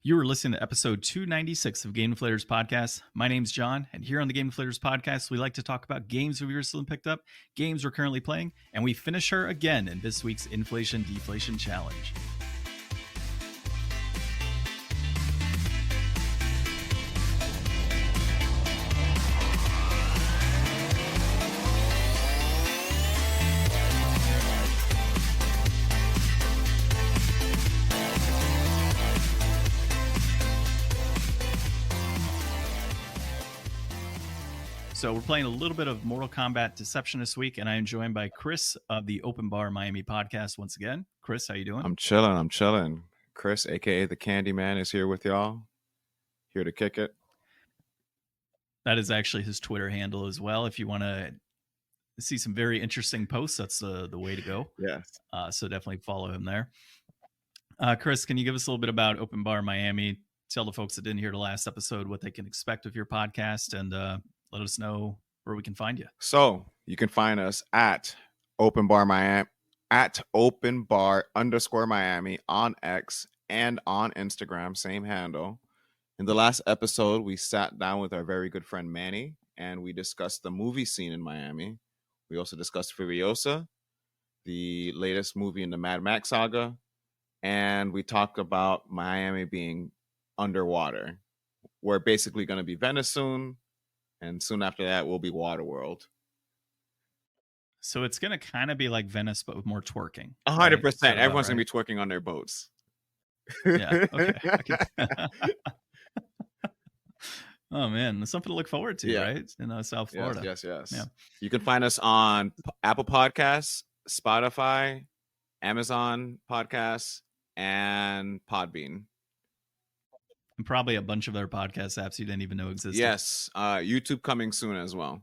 You are listening to episode 296 of Game Deflators Podcast. My name's John, and here on the Game Deflators Podcast, we like to talk about games we recently picked up, games we're currently playing, and we finish her again in this week's Inflation Deflation Challenge. So we're playing a little bit of Mortal Kombat Deception this week, and I am joined by Chris of the Open Bar Miami podcast once again. Chris, how you doing? I'm chilling. Chris, a.k.a. the Candyman, is here with y'all. Here to kick it. That is actually his Twitter handle as well. If you want to see some very interesting posts, that's the way to go. Yes. So definitely follow him there. Chris, can you give us a little bit about Open Bar Miami? Tell the folks that didn't hear the last episode what they can expect of your podcast, and let us know where we can find you. So you can find us at Open Bar Miami, at Open Bar _ Miami on X and on Instagram, same handle. In the last episode, we sat down with our very good friend Manny, and we discussed the movie scene in Miami. We also discussed Furiosa, the latest movie in the Mad Max saga, and we talked about Miami being underwater. We're basically going to be Venice soon. And soon after that, will be Waterworld. So it's going to kind of be like Venice, but with more twerking. 100%. Right? Everyone's going to be twerking on their boats. Yeah. Okay. Oh, man. That's something to look forward to, right? In South Florida. Yes. Yeah. You can find us on Apple Podcasts, Spotify, Amazon Podcasts, and Podbean. And probably a bunch of other podcast apps you didn't even know existed. Yes. YouTube coming soon as well.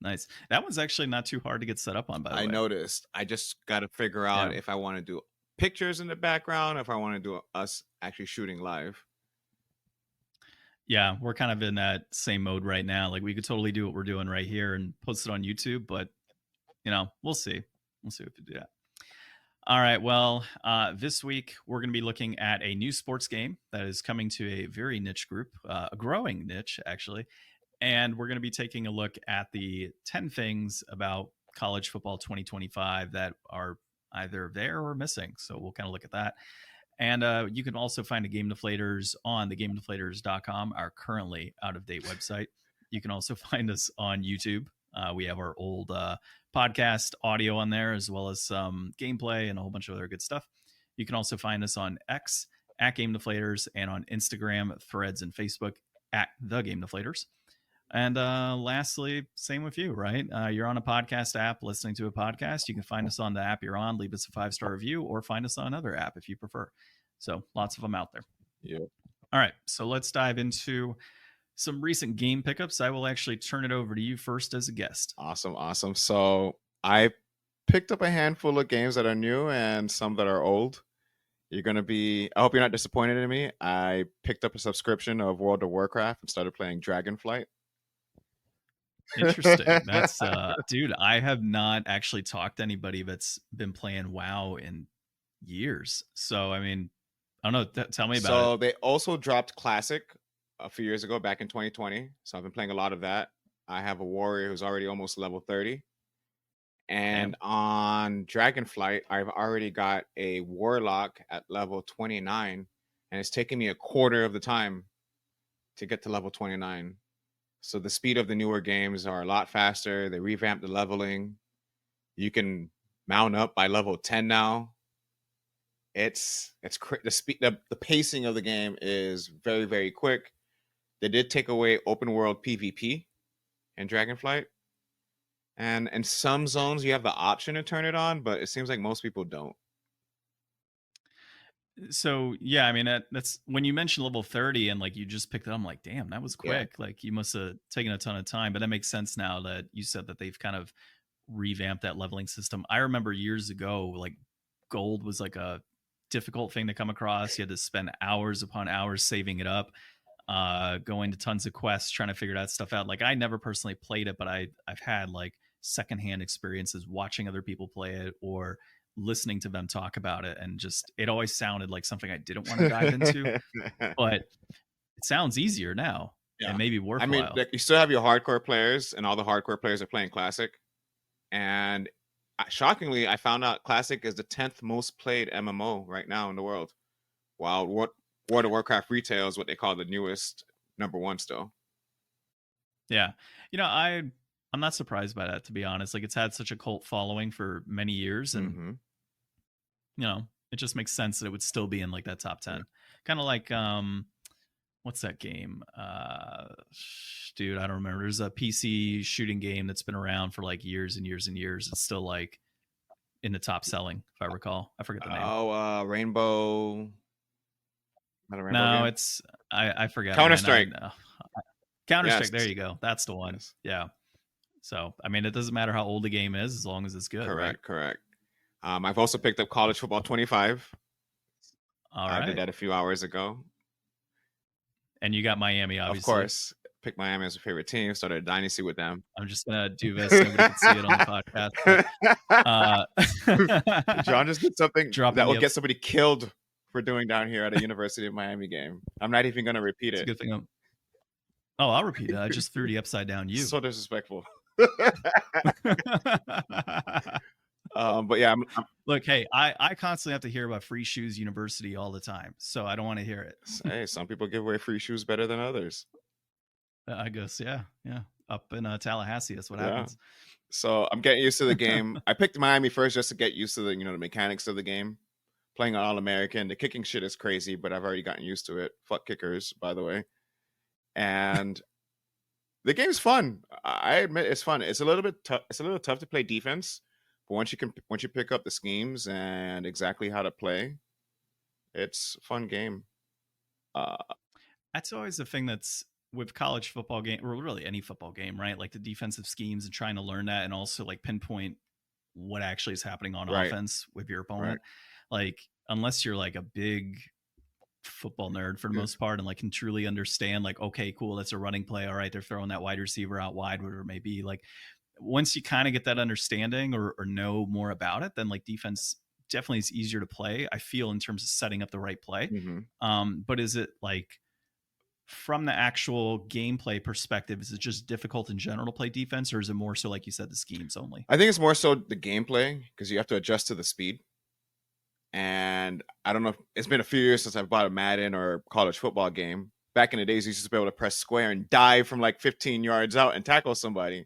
Nice. That one's actually not too hard to get set up on, by the way. I noticed. I just got to figure out if I want to do pictures in the background, if I want to do us actually shooting live. Yeah, we're kind of in that same mode right now. Like, we could totally do what we're doing right here and post it on YouTube, but, we'll see. We'll see if we do that. All right, well, this week we're going to be looking at a new sports game that is coming to a very niche group, a growing niche, actually. And we're going to be taking a look at the 10 things about college football 2025 that are either there or missing. So we'll kind of look at that. And you can also find a Game Deflators on the GameDeflators.com, our currently out-of-date website. You can also find us on YouTube. We have our old podcast audio on there, as well as some gameplay and a whole bunch of other good stuff. You can also find us on X at Game Deflators and on Instagram, Threads, and Facebook at The Game Deflators. And lastly, same with you, right? You're on a podcast app listening to a podcast. You can find us on the app you're on, leave us a 5-star review, or find us on another app if you prefer. So lots of them out there. Yeah. All right, so let's dive into some recent game pickups. I will actually turn it over to you first as a guest. Awesome. So I picked up a handful of games that are new and some that are old. I hope you're not disappointed in me. I picked up a subscription of World of Warcraft and started playing Dragonflight. Interesting. That's dude, I have not actually talked to anybody that's been playing WoW in years. So, I mean, I don't know. Tell me about it. So they also dropped Classic a few years ago, back in 2020. So I've been playing a lot of that. I have a warrior who's already almost level 30. And on Dragonflight, I've already got a warlock at level 29. And it's taking me a quarter of the time to get to level 29. So the speed of the newer games are a lot faster. They revamped the leveling. You can mount up by level 10 now. The pacing of the game is very, very quick. They did take away open world PvP in Dragonflight. And in some zones, you have the option to turn it on, but it seems like most people don't. So, yeah, I mean, that's when you mentioned level 30 and like you just picked it up, I'm like, damn, that was quick. Yeah. Like you must have taken a ton of time, but that makes sense now that you said that they've kind of revamped that leveling system. I remember years ago, like gold was like a difficult thing to come across. You had to spend hours upon hours saving it up, going to tons of quests, trying to figure that stuff out. Like I never personally played it, but I've had like secondhand experiences watching other people play it or listening to them talk about it, and just it always sounded like something I didn't want to dive into, but it sounds easier now Yeah. and maybe I worthwhile. mean, like, you still have your hardcore players, and all the hardcore players are playing Classic. And shockingly, I found out Classic is the 10th most played MMO right now in the world. While World of Warcraft retail is what they call the newest #1 still. Yeah. I'm not surprised by that, to be honest. Like, it's had such a cult following for many years, and it just makes sense that it would still be in like that top 10. Kind of like what's that game? Dude, I don't remember. There's a PC shooting game that's been around for like years and years and years. It's still like in the top selling, if I recall. I forget the name. Oh, Rainbow. Not a Rainbow No, game? it's I forget. Counter-Strike. Counter-Strike. Yes. There you go. That's the one. Yes. Yeah. So, I mean, it doesn't matter how old the game is as long as it's good. Correct. I've also picked up College Football 25. All right. I did that a few hours ago. And you got Miami, obviously. Of course. Picked Miami as a favorite team. Started a dynasty with them. I'm just going to do this. Nobody can see it on the podcast. John just did something Dropping that will me get somebody killed for doing down here at a University of Miami game. I'm not even going to repeat It's it. a good thing. I'll repeat it. I just threw the upside down you. So disrespectful. But yeah, look, hey, I constantly have to hear about Free Shoes University all the time, so I don't want to hear it. Hey, some people give away free shoes better than others. I guess, yeah. Up in Tallahassee, that's what happens. So I'm getting used to the game. I picked Miami first just to get used to the mechanics of the game. Playing on All-American, the kicking shit is crazy, but I've already gotten used to it. Fuck kickers, by the way. And the game's fun. I admit it's fun. It's a little bit tough. It's a little tough to play defense, but once you pick up the schemes and exactly how to play, it's a fun game. That's always the thing that's with college football game, or really any football game, right? Like the defensive schemes and trying to learn that, and also like pinpoint what actually is happening on offense with your opponent. Like, unless you're like a big football nerd for the most part and like can truly understand, like, okay, cool, that's a running play. All right, they're throwing that wide receiver out wide, whatever it may be. Like, once you kind of get that understanding or know more about it, then like defense definitely is easier to play, I feel, in terms of setting up the right play. But is it like, from the actual gameplay perspective, is it just difficult in general to play defense, or is it more so, like you said, the schemes only? I think it's more so the gameplay, because you have to adjust to the speed. And I don't know, it's been a few years since I've bought a Madden or college football game. Back in the days, you used to be able to press square and dive from like 15 yards out and tackle somebody.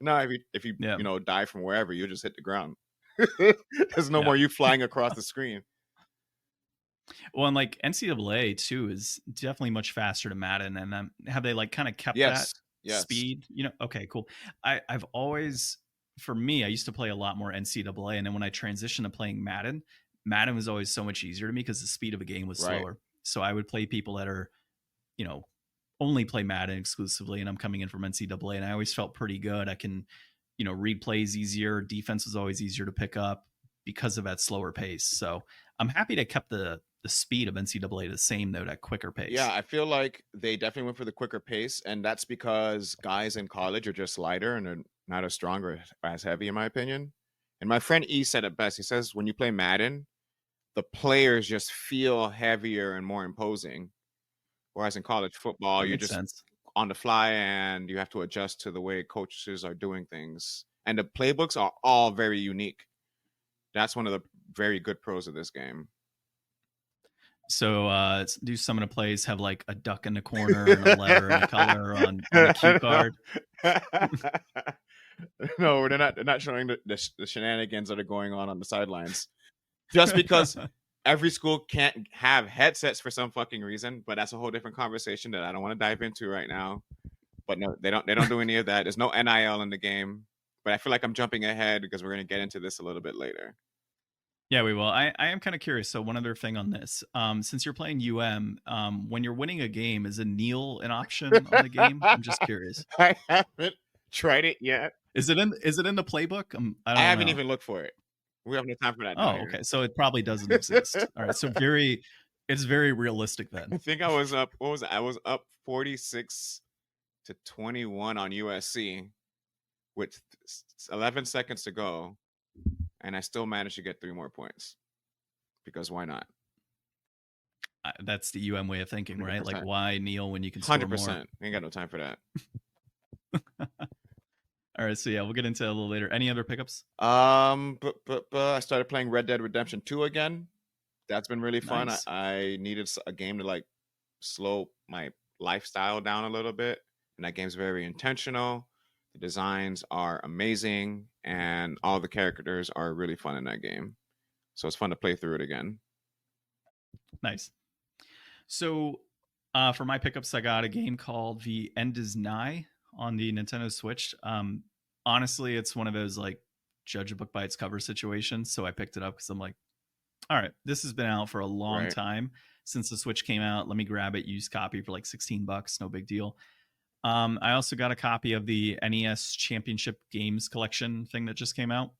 Now, if you dive from wherever, you just hit the ground. There's no more you flying across the screen. Well, and like NCAA too is definitely much faster to Madden, and have they like kind of kept that speed? Okay, cool. I've always, for me, I used to play a lot more NCAA, and then when I transitioned to playing Madden was always so much easier to me because the speed of a game was slower. So I would play people that are, only play Madden exclusively, and I'm coming in from NCAA, and I always felt pretty good. I can, read plays easier. Defense was always easier to pick up because of that slower pace. So I'm happy they kept the speed of NCAA the same, though, that quicker pace. Yeah, I feel like they definitely went for the quicker pace, and that's because guys in college are just lighter and they're not as strong or as heavy, in my opinion. And my friend E said it best. He says when you play Madden, the players just feel heavier and more imposing. Whereas in college football, you're just on the fly and you have to adjust to the way coaches are doing things. And the playbooks are all very unique. That's one of the very good pros of this game. So do some of the plays have like a duck in the corner and a letter and a color on a cue card? No, they're not showing the shenanigans that are going on the sidelines. Just because every school can't have headsets for some fucking reason, but that's a whole different conversation that I don't want to dive into right now. But no, they don't do any of that. There's no NIL in the game. But I feel like I'm jumping ahead because we're going to get into this a little bit later. Yeah, we will. I am kind of curious. So one other thing on this, since you're playing when you're winning a game, is a kneel an option on the game? I'm just curious. I haven't tried it yet. Is it in the playbook? I haven't even looked for it. We have no time for that. Oh, okay. So it probably doesn't exist. All right. So it's very realistic then. I think I was up. What was it? I was up 46-21 on USC with 11 seconds to go. and I still managed to get 3 more points. Because why not? That's the way of thinking, right? 100%. Like, why kneel when you can score more? 100%. Ain't got no time for that. All right, so yeah, we'll get into it a little later. Any other pickups? But I started playing Red Dead Redemption 2 again. That's been really fun. Nice. I needed a game to like slow my lifestyle down a little bit, and that game's very intentional. The designs are amazing, and all the characters are really fun in that game. So it's fun to play through it again. Nice. So for my pickups, I got a game called The End Is Nigh on the Nintendo Switch. Honestly, it's one of those like judge a book by its cover situations. So I picked it up because I'm like, all right, this has been out for a long time since the Switch came out. Let me grab it, used copy for like $16, no big deal. I also got a copy of the NES Championship Games Collection thing that just came out.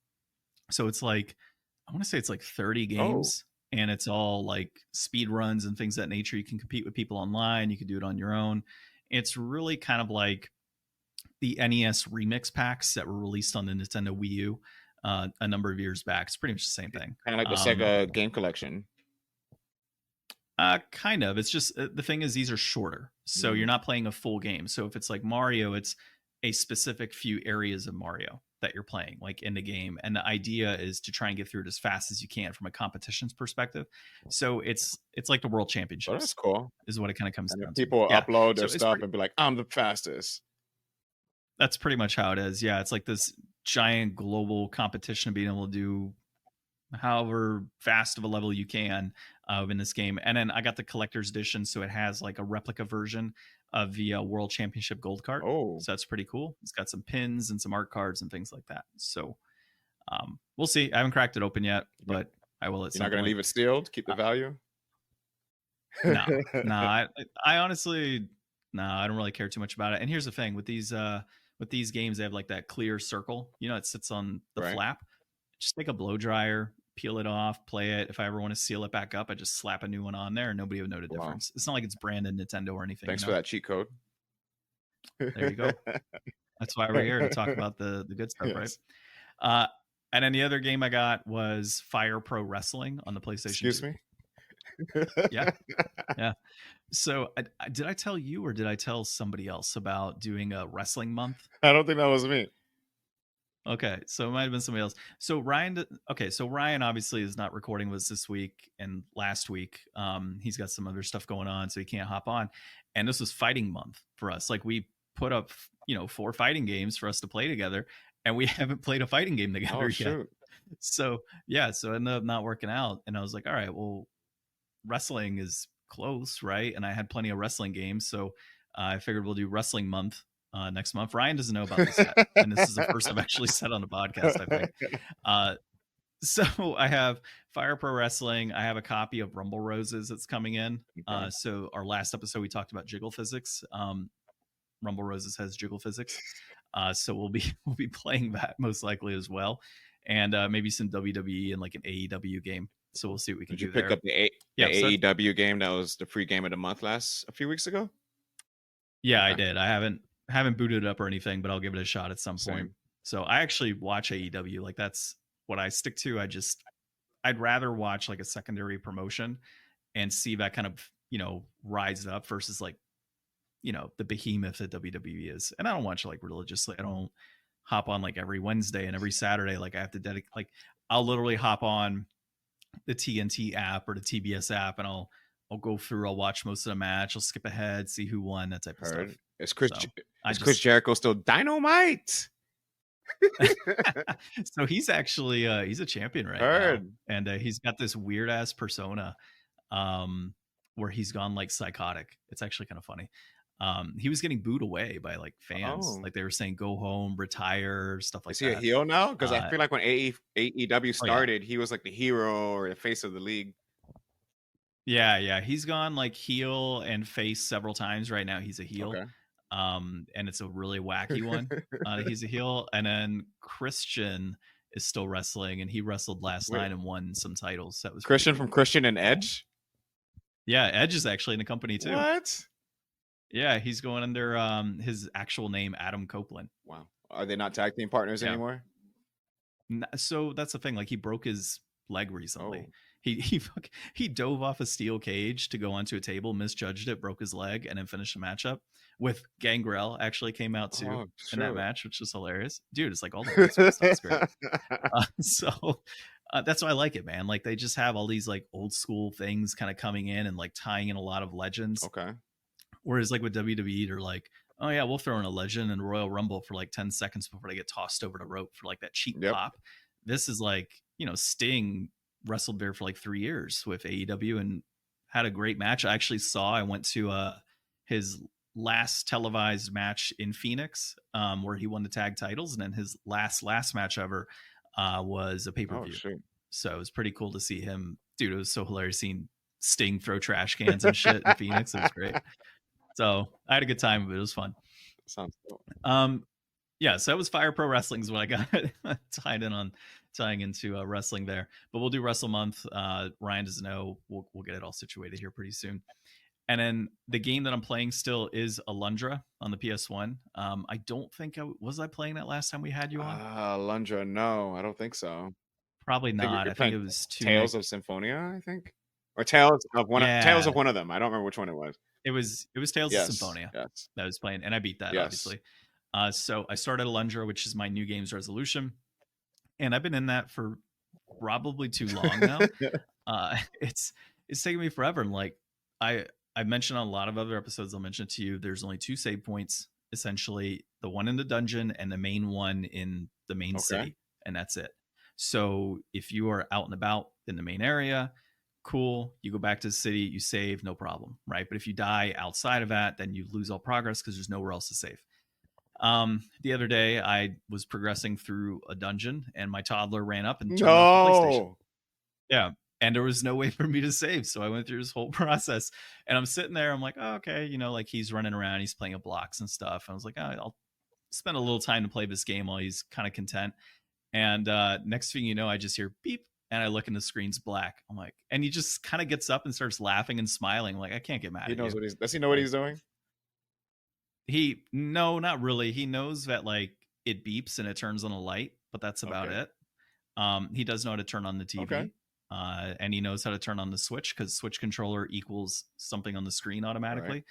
So it's like, I want to say it's like 30 games, and it's all like speed runs and things of that nature. You can compete with people online. You can do it on your own. It's really kind of like the NES remix packs that were released on the Nintendo Wii U a number of years back. It's pretty much the same thing. Kind of like the Sega game collection. Kind of. It's just the thing is these are shorter, so you're not playing a full game. So if it's like Mario, it's a specific few areas of Mario that you're playing like in the game, and the idea is to try and get through it as fast as you can from a competitions perspective. So it's like the World Championships. Oh, that's cool. Is what it kind of comes down to. People upload their stuff and be like, I'm the fastest. That's pretty much how it is. Yeah, it's like this giant global competition of being able to do however fast of a level you can in this game. And then I got the collector's edition, so it has like a replica version of the World Championship gold card. So that's pretty cool. It's got some pins and some art cards and things like that. So we'll see. I haven't cracked it open yet, but I will. You're not going to leave it sealed? Keep the value? No. I honestly, I don't really care too much about it. And here's the thing with these games, they have like that clear circle. You know, it sits on the flap. Just take a blow dryer, peel it off, play it. If I ever want to seal it back up, I just slap a new one on there and nobody would know the difference. It's not like it's branded Nintendo or anything. Thanks for that cheat code. There you go. That's why we're here to talk about the good stuff, right? And then the other game I got was Fire Pro Wrestling on the PlayStation. Excuse 2. me? Yeah. So did I tell you or did I tell somebody else about doing a wrestling month? I don't think that was me. Okay, so it might have been somebody else. So Ryan obviously is not recording with us this week and last week. He's got some other stuff going on, so he can't hop on. And this was fighting month for us. Like we put up, 4 fighting games for us to play together, and we haven't played a fighting game together yet. Shoot. So it ended up not working out. And I was like, all right, well, wrestling is close, right? And I had plenty of wrestling games, so I figured we'll do wrestling month. Next month. Ryan doesn't know about this yet, and this is the first I've actually said on the podcast, I think. So I have Fire Pro Wrestling. I have a copy of Rumble Roses that's coming in. So our last episode we talked about jiggle physics. Rumble Roses has jiggle physics, so we'll be playing that most likely as well, and maybe some WWE and like an AEW game. So we'll see what we can do. Did you pick up the AEW game that was the free game of the month a few weeks ago? Yeah, I did. I haven't booted it up or anything, but I'll give it a shot at some point. So I actually watch AEW. Like that's what I stick to. I'd rather watch like a secondary promotion and see that kind of, rise up versus like, the behemoth that WWE is. And I don't watch it like religiously. I don't hop on like every Wednesday and every Saturday. Like I have to dedicate, like I'll literally hop on the TNT app or the TBS app and I'll go through, I'll watch most of the match. I'll skip ahead, see who won, that type of stuff. Is Chris Jericho still Dynamite? So he's actually he's a champion right now, and he's got this weird ass persona where he's gone like psychotic. It's actually kind of funny. He was getting booed away by like fans, like they were saying go home, retire, stuff like that. Is he a heel now? Because I feel like when AEW started, he was like the hero or the face of the league. Yeah, he's gone like heel and face several times. Right now he's a heel. And it's a really wacky one. He's a heel. And then Christian is still wrestling, and he wrestled last night and won some titles. That was Christian from Christian and Edge? Yeah, Edge is actually in the company too. What? Yeah, he's going under his actual name, Adam Copeland. Wow. Are they not tag team partners anymore? So that's the thing. Like he broke his leg recently. Oh, He dove off a steel cage to go onto a table, misjudged it, broke his leg, and then finished the matchup. With Gangrel actually came out too oh, in that shoot. match, which is hilarious. Dude, it's like all the white smoke stuff is great. That's why I like it, man. Like they just have all these like old school things kind of coming in and like tying in a lot of legends. Okay. Whereas like with WWE, they're like, oh yeah, we'll throw in a legend and Royal Rumble for like 10 seconds before they get tossed over the rope for like that cheap Yep. pop. This is like, Sting wrestled there for like 3 years with AEW and had a great match. I went to his last televised match in Phoenix, where he won the tag titles, and then his last match ever was a Oh, pay-per-view. shoot. So it was pretty cool to see him. Dude, it was so hilarious seeing Sting throw trash cans and shit in Phoenix. It was great. So I had a good time, but it was fun. Sounds cool. Yeah, so that was Fire Pro Wrestling is what I got tying into wrestling there. But we'll do Wrestle Month. Ryan doesn't know. We'll get it all situated here pretty soon. And then the game that I'm playing still is Alundra on the PS1. I don't think was I playing that last time we had you on? Alundra, no, I don't think so. Probably not. I think it was Tales of Symphonia, I think, or Tales of one. Yeah. Tales of one of them. I don't remember which one it was. It was Tales of Symphonia that I was playing, and I beat that obviously. So I started Alundra, which is my new game's resolution, and I've been in that for probably too long now. It's taken me forever, and like I mentioned on a lot of other episodes, I'll mention it to you. There's only 2 save points, essentially, the one in the dungeon and the main one in the main city, and that's it. So if you are out and about in the main area, cool, you go back to the city, you save, no problem, right? But if you die outside of that, then you lose all progress because there's nowhere else to save. The other day I was progressing through a dungeon and my toddler ran up and turned off the PlayStation. Yeah. And there was no way for me to save. So I went through this whole process and I'm sitting there. I'm like, oh, okay. Like he's running around, he's playing with blocks and stuff. I was like, oh, I'll spend a little time to play this game while he's kind of content. And next thing you know, I just hear beep and I look and the screen's black. I'm like, and he just kind of gets up and starts laughing and smiling. I'm like, I can't get mad at you. Does he know what he's doing? No, not really. He knows that like it beeps and it turns on a light, but that's about it. He does know how to turn on the TV, and he knows how to turn on the Switch because Switch controller equals something on the screen automatically.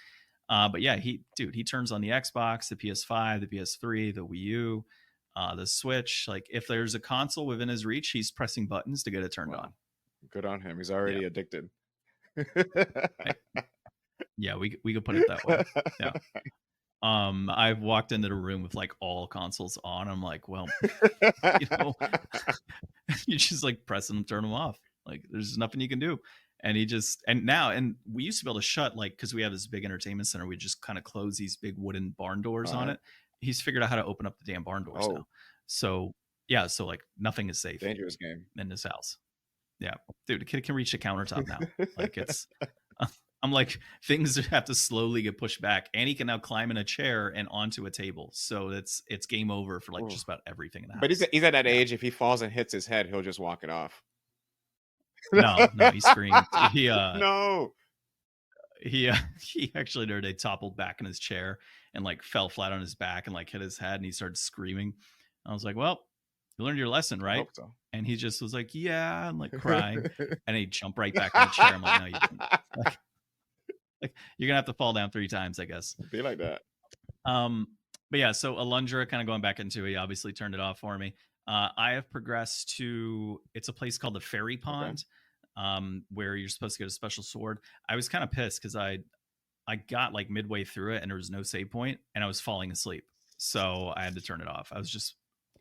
But yeah, he turns on the Xbox, the PS5, the PS3, the Wii U, the Switch. Like if there's a console within his reach, he's pressing buttons to get it turned on. Good on him. He's already addicted. Yeah, we could put it that way. Yeah. I've walked into the room with like all consoles on. I'm like, well, you just like press them, turn them off. Like there's nothing you can do. And and we used to be able to shut, like, because we have this big entertainment center, we just kind of close these big wooden barn doors on it. He's figured out how to open up the damn barn doors now. So yeah, so like nothing is safe. Dangerous game in this house. Yeah, dude, the kid can reach the countertop now. Like it's. I'm like, things have to slowly get pushed back, and he can now climb in a chair and onto a table. So it's game over for like just about everything in the house. But he's at that age. If he falls and hits his head, he'll just walk it off. No, he screamed. No. He actually the other day toppled back in his chair and like fell flat on his back and like hit his head, and he started screaming. I was like, well, you learned your lesson, right? I hope so. And he just was like, yeah, and like crying, and he jumped right back in the chair. I'm like, no, you didn't. Like you're gonna have to fall down 3 times, I guess. Be like that. But yeah, so Alundra, kind of going back into it, he obviously turned it off for me. I have progressed to, it's a place called the Fairy Pond, where you're supposed to get a special sword. I was kind of pissed because I got like midway through it and there was no save point and I was falling asleep, so I had to turn it off. I was just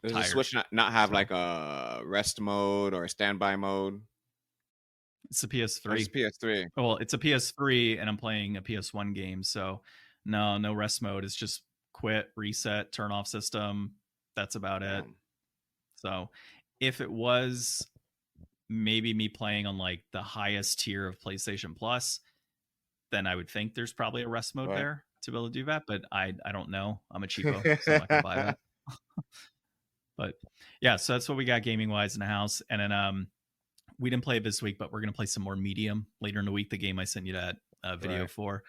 Does the Switch not have like a rest mode or a standby mode? It's a PS3. It's PS3. Well, it's a PS3 and I'm playing a PS1 game, so no rest mode. It's just quit, reset, turn off system. That's about it. So if it was maybe me playing on like the highest tier of PlayStation Plus, then I would think there's probably a rest mode there to be able to do that. But I don't know. I'm a cheapo, so I'm not gonna buy that. But yeah, so that's what we got gaming wise in the house. And then we didn't play it this week, but we're gonna play some more Medium later in the week. The game I sent you that video for.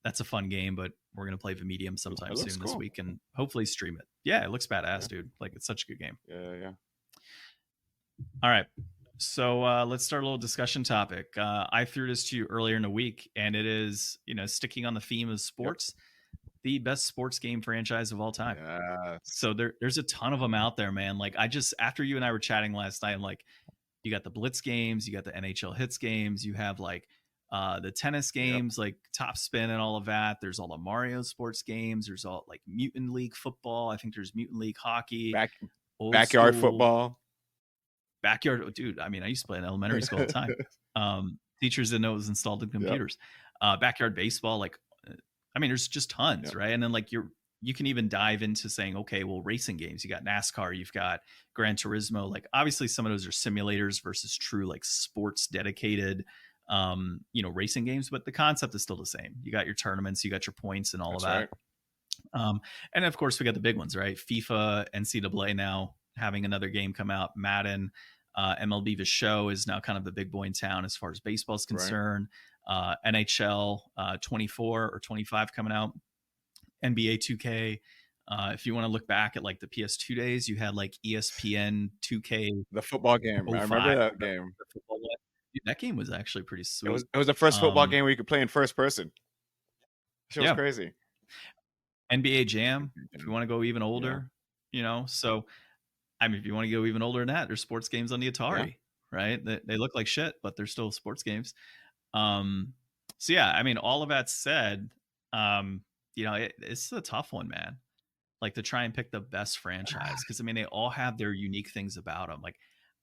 That's a fun game, but we're gonna play the Medium sometime soon this week and hopefully stream it. Yeah, it looks badass, dude. Like it's such a good game. Yeah. All right. So let's start a little discussion topic. I threw this to you earlier in the week, and it is, sticking on the theme of Yep. sports, the best sports game franchise of all time. Yes. So there's a ton of them out there, man. Like I just after you and I were chatting last night, I'm like, you got the Blitz games, you got the NHL Hits games, you have like the tennis Yep. games, like Top Spin and all of that. There's all the Mario sports games. There's all like Mutant League football. I think there's Mutant League hockey, old Backyard school football. backyard. Dude, I mean, I used to play in elementary school all the time. Teachers didn't know it was installed in computers. Backyard baseball, like, I mean, there's just tons, right? And then like you can even dive into saying, okay, well, racing games. You got NASCAR, you've got Gran Turismo. Like, obviously, some of those are simulators versus true like sports dedicated, racing games. But the concept is still the same. You got your tournaments, you got your points, and all That's of that. right. And of course, we got the big ones, right? FIFA, NCAA now having another game come out, Madden, MLB The Show is now kind of the big boy in town as far as baseball is concerned. NHL 24 or 25 coming out, NBA 2K. If you want to look back at like the PS2 days, you had like ESPN 2K The football game. 05. I remember that game. The football one. Dude, that game was actually pretty sweet. It was the first football game where you could play in first person. Shit was crazy. NBA Jam, if you want to go even older, so I mean, if you want to go even older than that, there's sports games on the Atari, right? They look like shit, but they're still sports games. So yeah, I mean, all of that said, it's a tough one, man. Like to try and pick the best franchise because I mean, they all have their unique things about them. Like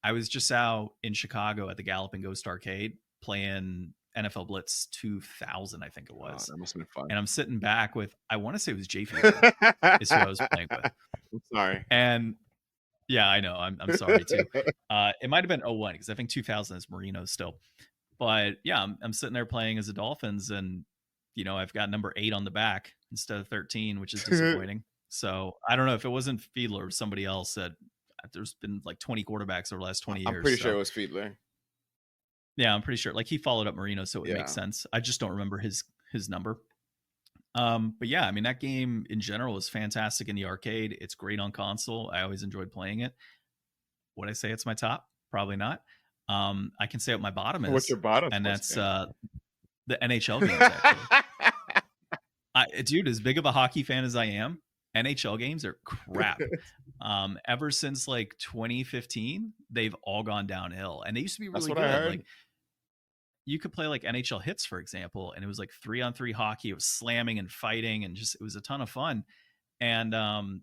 I was just out in Chicago at the Gallop and Ghost Arcade playing NFL Blitz 2000, I think it was. That must have been fun. And I'm sitting back with, I want to say it was Jay Fiedler is who I was playing with. I'm sorry. And yeah, I know. I'm sorry too. It might have been 01 because I think 2000 is Marino still. But yeah, I'm sitting there playing as the Dolphins, and I've got number 8 on the back instead of 13, which is disappointing. So I don't know if it wasn't Fiedler or somebody else that there's been like 20 quartbars over the last 20 years. I'm pretty sure it was Fiedler. Yeah, I'm pretty sure. Like he followed up Marino, so it makes sense. I just don't remember his number. But yeah, I mean that game in general is fantastic in the arcade. It's great on console. I always enjoyed playing it. Would I say it's my top? Probably not. I can say what my bottom is. What's your bottom? And that's the NHL games. Actually, dude, as big of a hockey fan as I am, NHL games are crap. Ever since like 2015, they've all gone downhill, and they used to be really good. Like you could play like NHL Hits, for example, and it was like 3-on-3 hockey. It was slamming and fighting, and just it was a ton of fun. And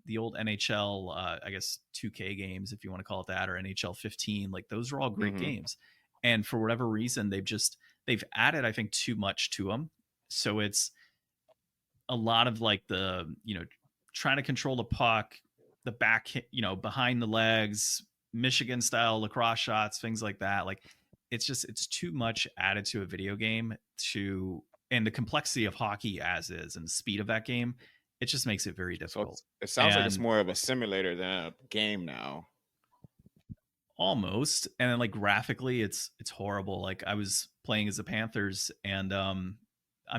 the old NHL, I guess 2K games, if you want to call it that, or NHL 15, like those are all great games. And for whatever reason, they've added, I think, too much to them. So it's a lot of like the trying to control the puck, the back, behind the legs, Michigan style lacrosse shots, things like that. Like it's too much added to a video game and the complexity of hockey as is and the speed of that game. It just makes it very difficult. So it sounds like it's more of a simulator than a game now. Almost. And then like graphically it's horrible. Like I was playing as the Panthers and I'm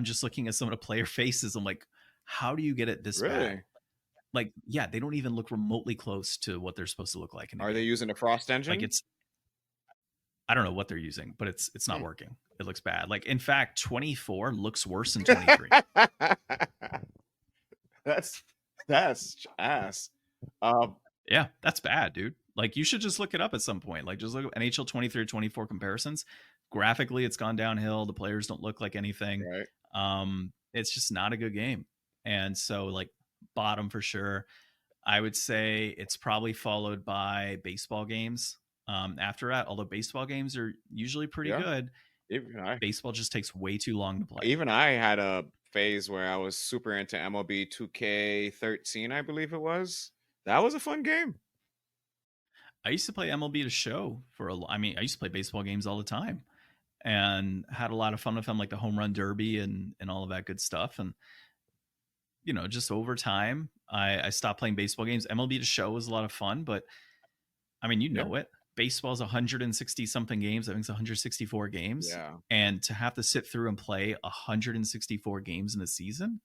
just looking at some of the player faces. I'm like, how do you get it this bad? Like, yeah, they don't even look remotely close to what they're supposed to look like. Are they using a Frost engine? Like I don't know what they're using, but it's not working. It looks bad. Like in fact, 24 looks worse than 23. That's ass. Yeah, that's bad, dude. Like you should just look it up at some point. Like just look at NHL 23 or 24 comparisons. Graphically, it's gone downhill. The players don't look like anything. Right. It's just not a good game. And so like bottom for sure. I would say it's probably followed by baseball games after that. Although baseball games are usually pretty good. Baseball just takes way too long to play. Even I had a phase where I was super into MLB 2K13, I believe it was. That was a fun game. I used to play MLB The Show I used to play baseball games all the time and had a lot of fun with them, like the home run derby and all of that good stuff. And, just over time, I stopped playing baseball games. MLB The Show was a lot of fun, but I mean, it. Baseball's 160 something games. I think it's 164 games. Yeah. And to have to sit through and play 164 games in a season,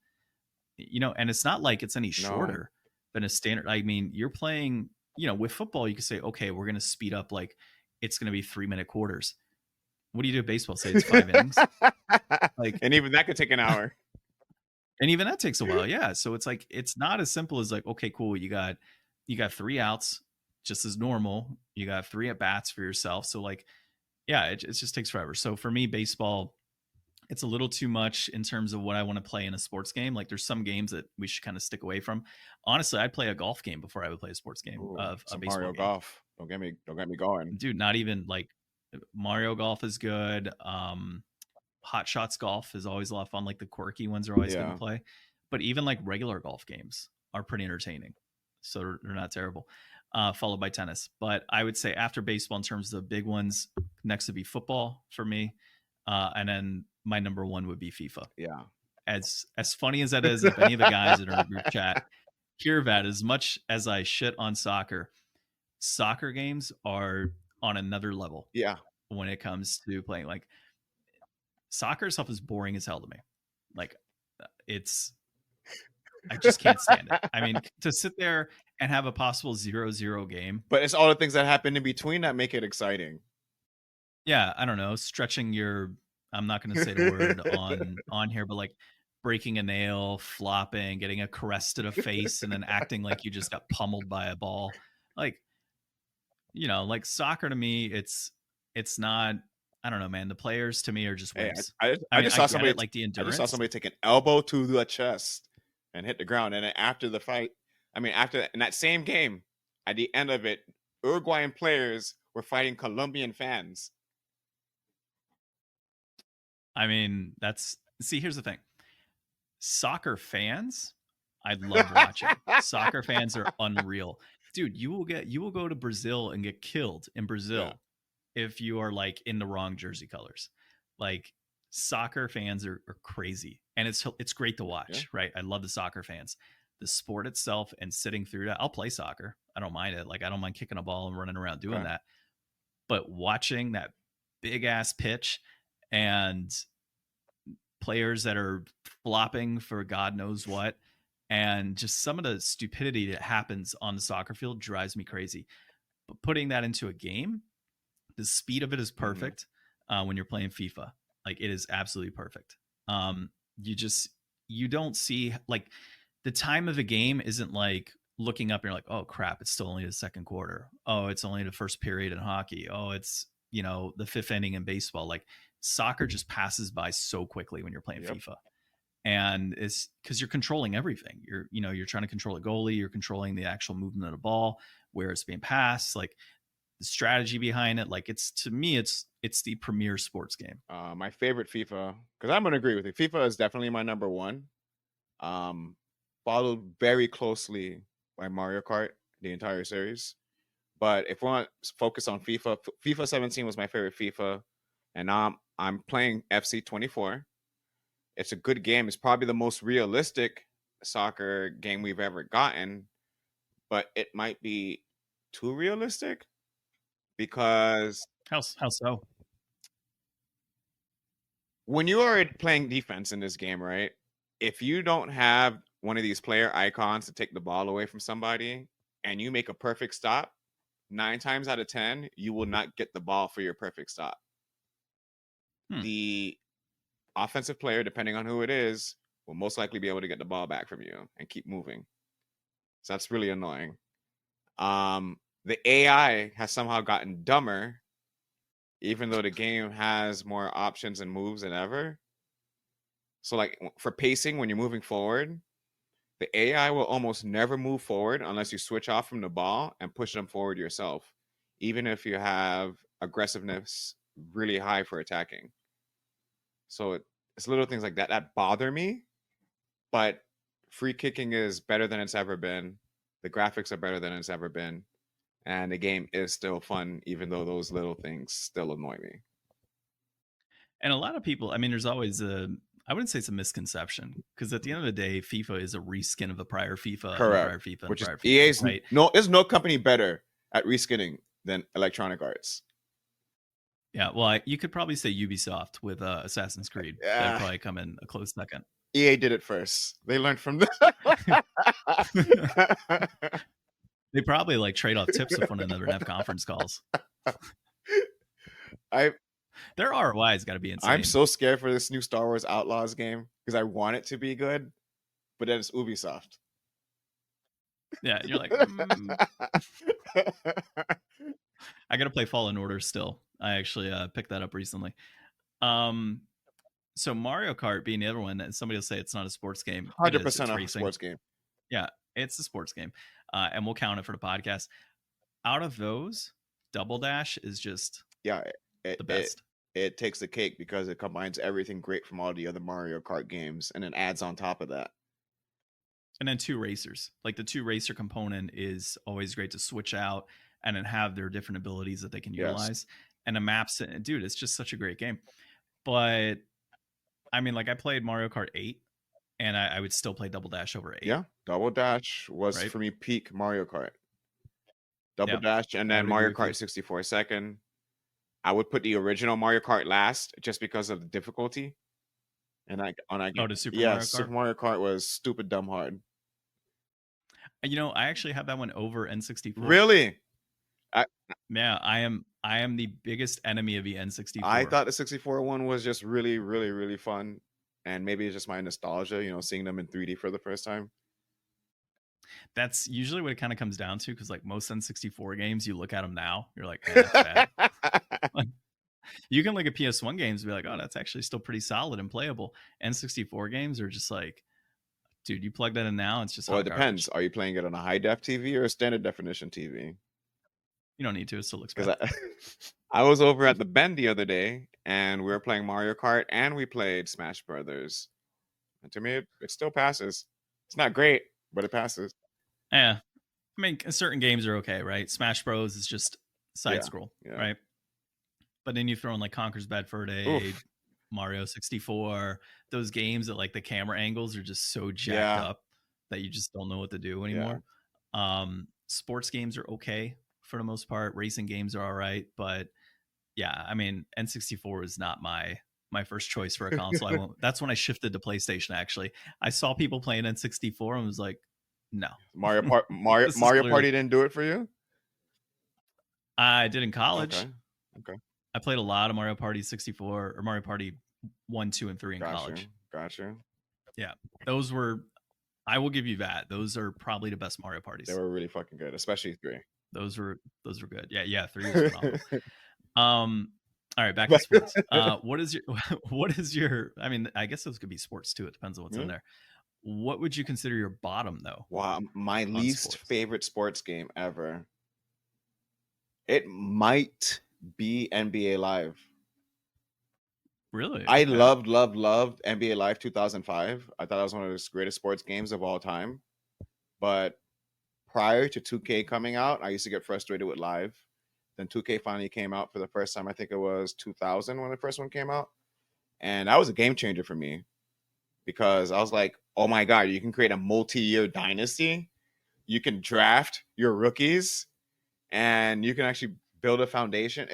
and it's not like it's any shorter than a standard. I mean, you're playing, with football, you could say, okay, we're going to speed up like it's going to be 3-minute quarters. What do you do at baseball? Say it's 5 innings. Like, and even that could take an hour. And even that takes a while. Yeah. So it's like, it's not as simple as like, okay, cool. You got 3 outs just as normal. You got 3 at bats for yourself. So like, yeah, it just takes forever. So for me, baseball, it's a little too much in terms of what I want to play in a sports game. Like there's some games that we should kind of stick away from. Honestly, I'd play a golf game before I would play a sports game. Ooh, Of a some baseball Mario game. Golf. Don't get me going. Dude, not even like Mario Golf is good. Hot Shots Golf is always a lot of fun. Like the quirky ones are always good to play. But even like regular golf games are pretty entertaining. So they're not terrible. Followed by tennis. But I would say after baseball, in terms of the big ones, next would be football for me. And then my number 1 would be FIFA. Yeah. As funny as that is, if any of the guys that are in the group chat hear that, as much as I shit on soccer games are on another level. Yeah. When it comes to playing, like soccer stuff is boring as hell to me. Like I just can't stand it. I mean, to sit there and have a possible 0-0 game. But it's all the things that happen in between that make it exciting. Yeah, I don't know. Stretching your, I'm not going to say the word on here, but like breaking a nail, flopping, getting a caress to the face, and then acting like you just got pummeled by a ball. Like, you know, like soccer to me, it's not. I don't know, man. The players to me are just wimps. I just saw somebody like the endurance. I just saw somebody take an elbow to the chest and hit the ground. And then after the fight, in that same game, at the end of it, Uruguayan players were fighting Colombian fans. I mean, here's the thing. Soccer fans, I love watching. Soccer fans are unreal. Dude, you will go to Brazil and get killed in Brazil if you are like in the wrong jersey colors. Like soccer fans are crazy, and it's great to watch, right? I love the soccer fans. The sport itself and sitting through that, I'll play soccer. I don't mind it. Like I don't mind kicking a ball and running around doing that. But watching that big ass pitch and players that are flopping for God knows what, and just some of the stupidity that happens on the soccer field drives me crazy. But putting that into a game, the speed of it is perfect. When you're playing FIFA. Like it is absolutely perfect. You don't see, like, the time of the game isn't like looking up and you're like, oh crap, it's still only the second quarter. Oh, it's only the first period in hockey. Oh, it's, you know, the 5th inning in baseball. Like soccer just passes by so quickly when you're playing FIFA. And it's because you're controlling everything. You're trying to control a goalie. You're controlling the actual movement of the ball, where it's being passed, like the strategy behind it. Like to me, it's the premier sports game. My favorite FIFA, because I'm going to agree with you. FIFA is definitely my number 1. Followed very closely by Mario Kart, the entire series. But if we want to focus on FIFA 17 was my favorite FIFA. And now I'm playing FC 24. It's a good game. It's probably the most realistic soccer game we've ever gotten. But it might be too realistic because... How so? When you are playing defense in this game, right? If you don't have one of these player icons to take the ball away from somebody and you make a perfect stop, 9 times out of 10, you will not get the ball for your perfect stop. The offensive player, depending on who it is, will most likely be able to get the ball back from you and keep moving. So that's really annoying. The AI has somehow gotten dumber, even though the game has more options and moves than ever. So like for pacing, when you're moving forward, the AI will almost never move forward unless you switch off from the ball and push them forward yourself, even if you have aggressiveness really high for attacking. So it's little things like that bother me, but free kicking is better than it's ever been. The graphics are better than it's ever been. And the game is still fun, even though those little things still annoy me. And a lot of people, I mean, there's always I wouldn't say it's a misconception, because at the end of the day, FIFA is a reskin of a prior FIFA. Correct. Prior FIFA. Which prior is EA's, right? There's no company better at reskinning than Electronic Arts. Yeah, well, you could probably say Ubisoft with Assassin's Creed. That'd probably come in a close second. EA did it first. They learned from that. They probably like trade off tips with one another and have conference calls. I Their ROI has got to be I'm insane. so scared for this new Star Wars Outlaws game because I want it to be good, but then it's Ubisoft. Yeah, and you're like, I got to play Fallen Order still. I actually picked that up recently. So Mario Kart being the other one, and somebody will say it's not a sports game. It is. 100% It's a racing. sports game. Yeah, it's a sports game, and we'll count it for the podcast. Out of those, Double Dash is just the best. It takes the cake because it combines everything great from all the other Mario Kart games and then adds on top of that. And then two racers. Like the two racer component is always great to switch out and then have their different abilities that they can utilize. And the maps, dude, it's just such a great game. But I mean, like I played Mario Kart 8 and I would still play Double Dash over 8. Yeah, Double Dash was for me peak Mario Kart. Double Dash and then Mario Kart 64 second. I would put the original Mario Kart last just because of the difficulty. And the Super Mario Kart? Super Mario Kart was stupid dumb hard. You know, I actually have that one over N64. Really? Yeah, I am the biggest enemy of the N64. I thought the 64 one was just really, really, really fun. And maybe it's just my nostalgia, you know, seeing them in 3D for the first time. That's usually what it kind of comes down to, because like most N64 games, you look at them now, you're like, man, that's bad. You can look at PS1 games and be like, oh, that's actually still pretty solid and playable. N64 games are just like, dude, you plug that in now, it's just well, it depends. Are you playing it on a high def TV or a standard definition TV? You don't need to. It still looks bad. I was over at the Bend the other day and we were playing Mario Kart and we played Smash Brothers. And to me, it still passes. It's not great, but it passes. Yeah. I mean, certain games are okay, right? Smash Bros is just side scroll, right? But then you throw in like Conker's Bad Fur Day, Mario 64, those games that like the camera angles are just so jacked up that you just don't know what to do anymore. Sports games are okay for the most part. Racing games are all right, but yeah, I mean, N64 is not my first choice for a console. That's when I shifted to PlayStation. Actually, I saw people playing N64 and was like, no. Mario Party didn't do it for you? I did in college. Okay. I played a lot of Mario Party 64 or Mario Party 1, 2, and 3 in college. Gotcha. Yeah, those were. I will give you that. Those are probably the best Mario Parties. They were really fucking good, especially 3. Those were good. Yeah. 3 was phenomenal. All right, back to sports. What is your? I mean, I guess those could be sports too. It depends on what's in there. What would you consider your bottom though? Wow, my least favorite sports game ever. It might be NBA Live. Really? I loved NBA Live 2005. I thought it was one of the greatest sports games of all time. But prior to 2K coming out, I used to get frustrated with Live. Then 2K finally came out for the first time. I think it was 2000 when the first one came out. And that was a game changer for me because I was like, oh my God, you can create a multi-year dynasty. You can draft your rookies and you can actually build a foundation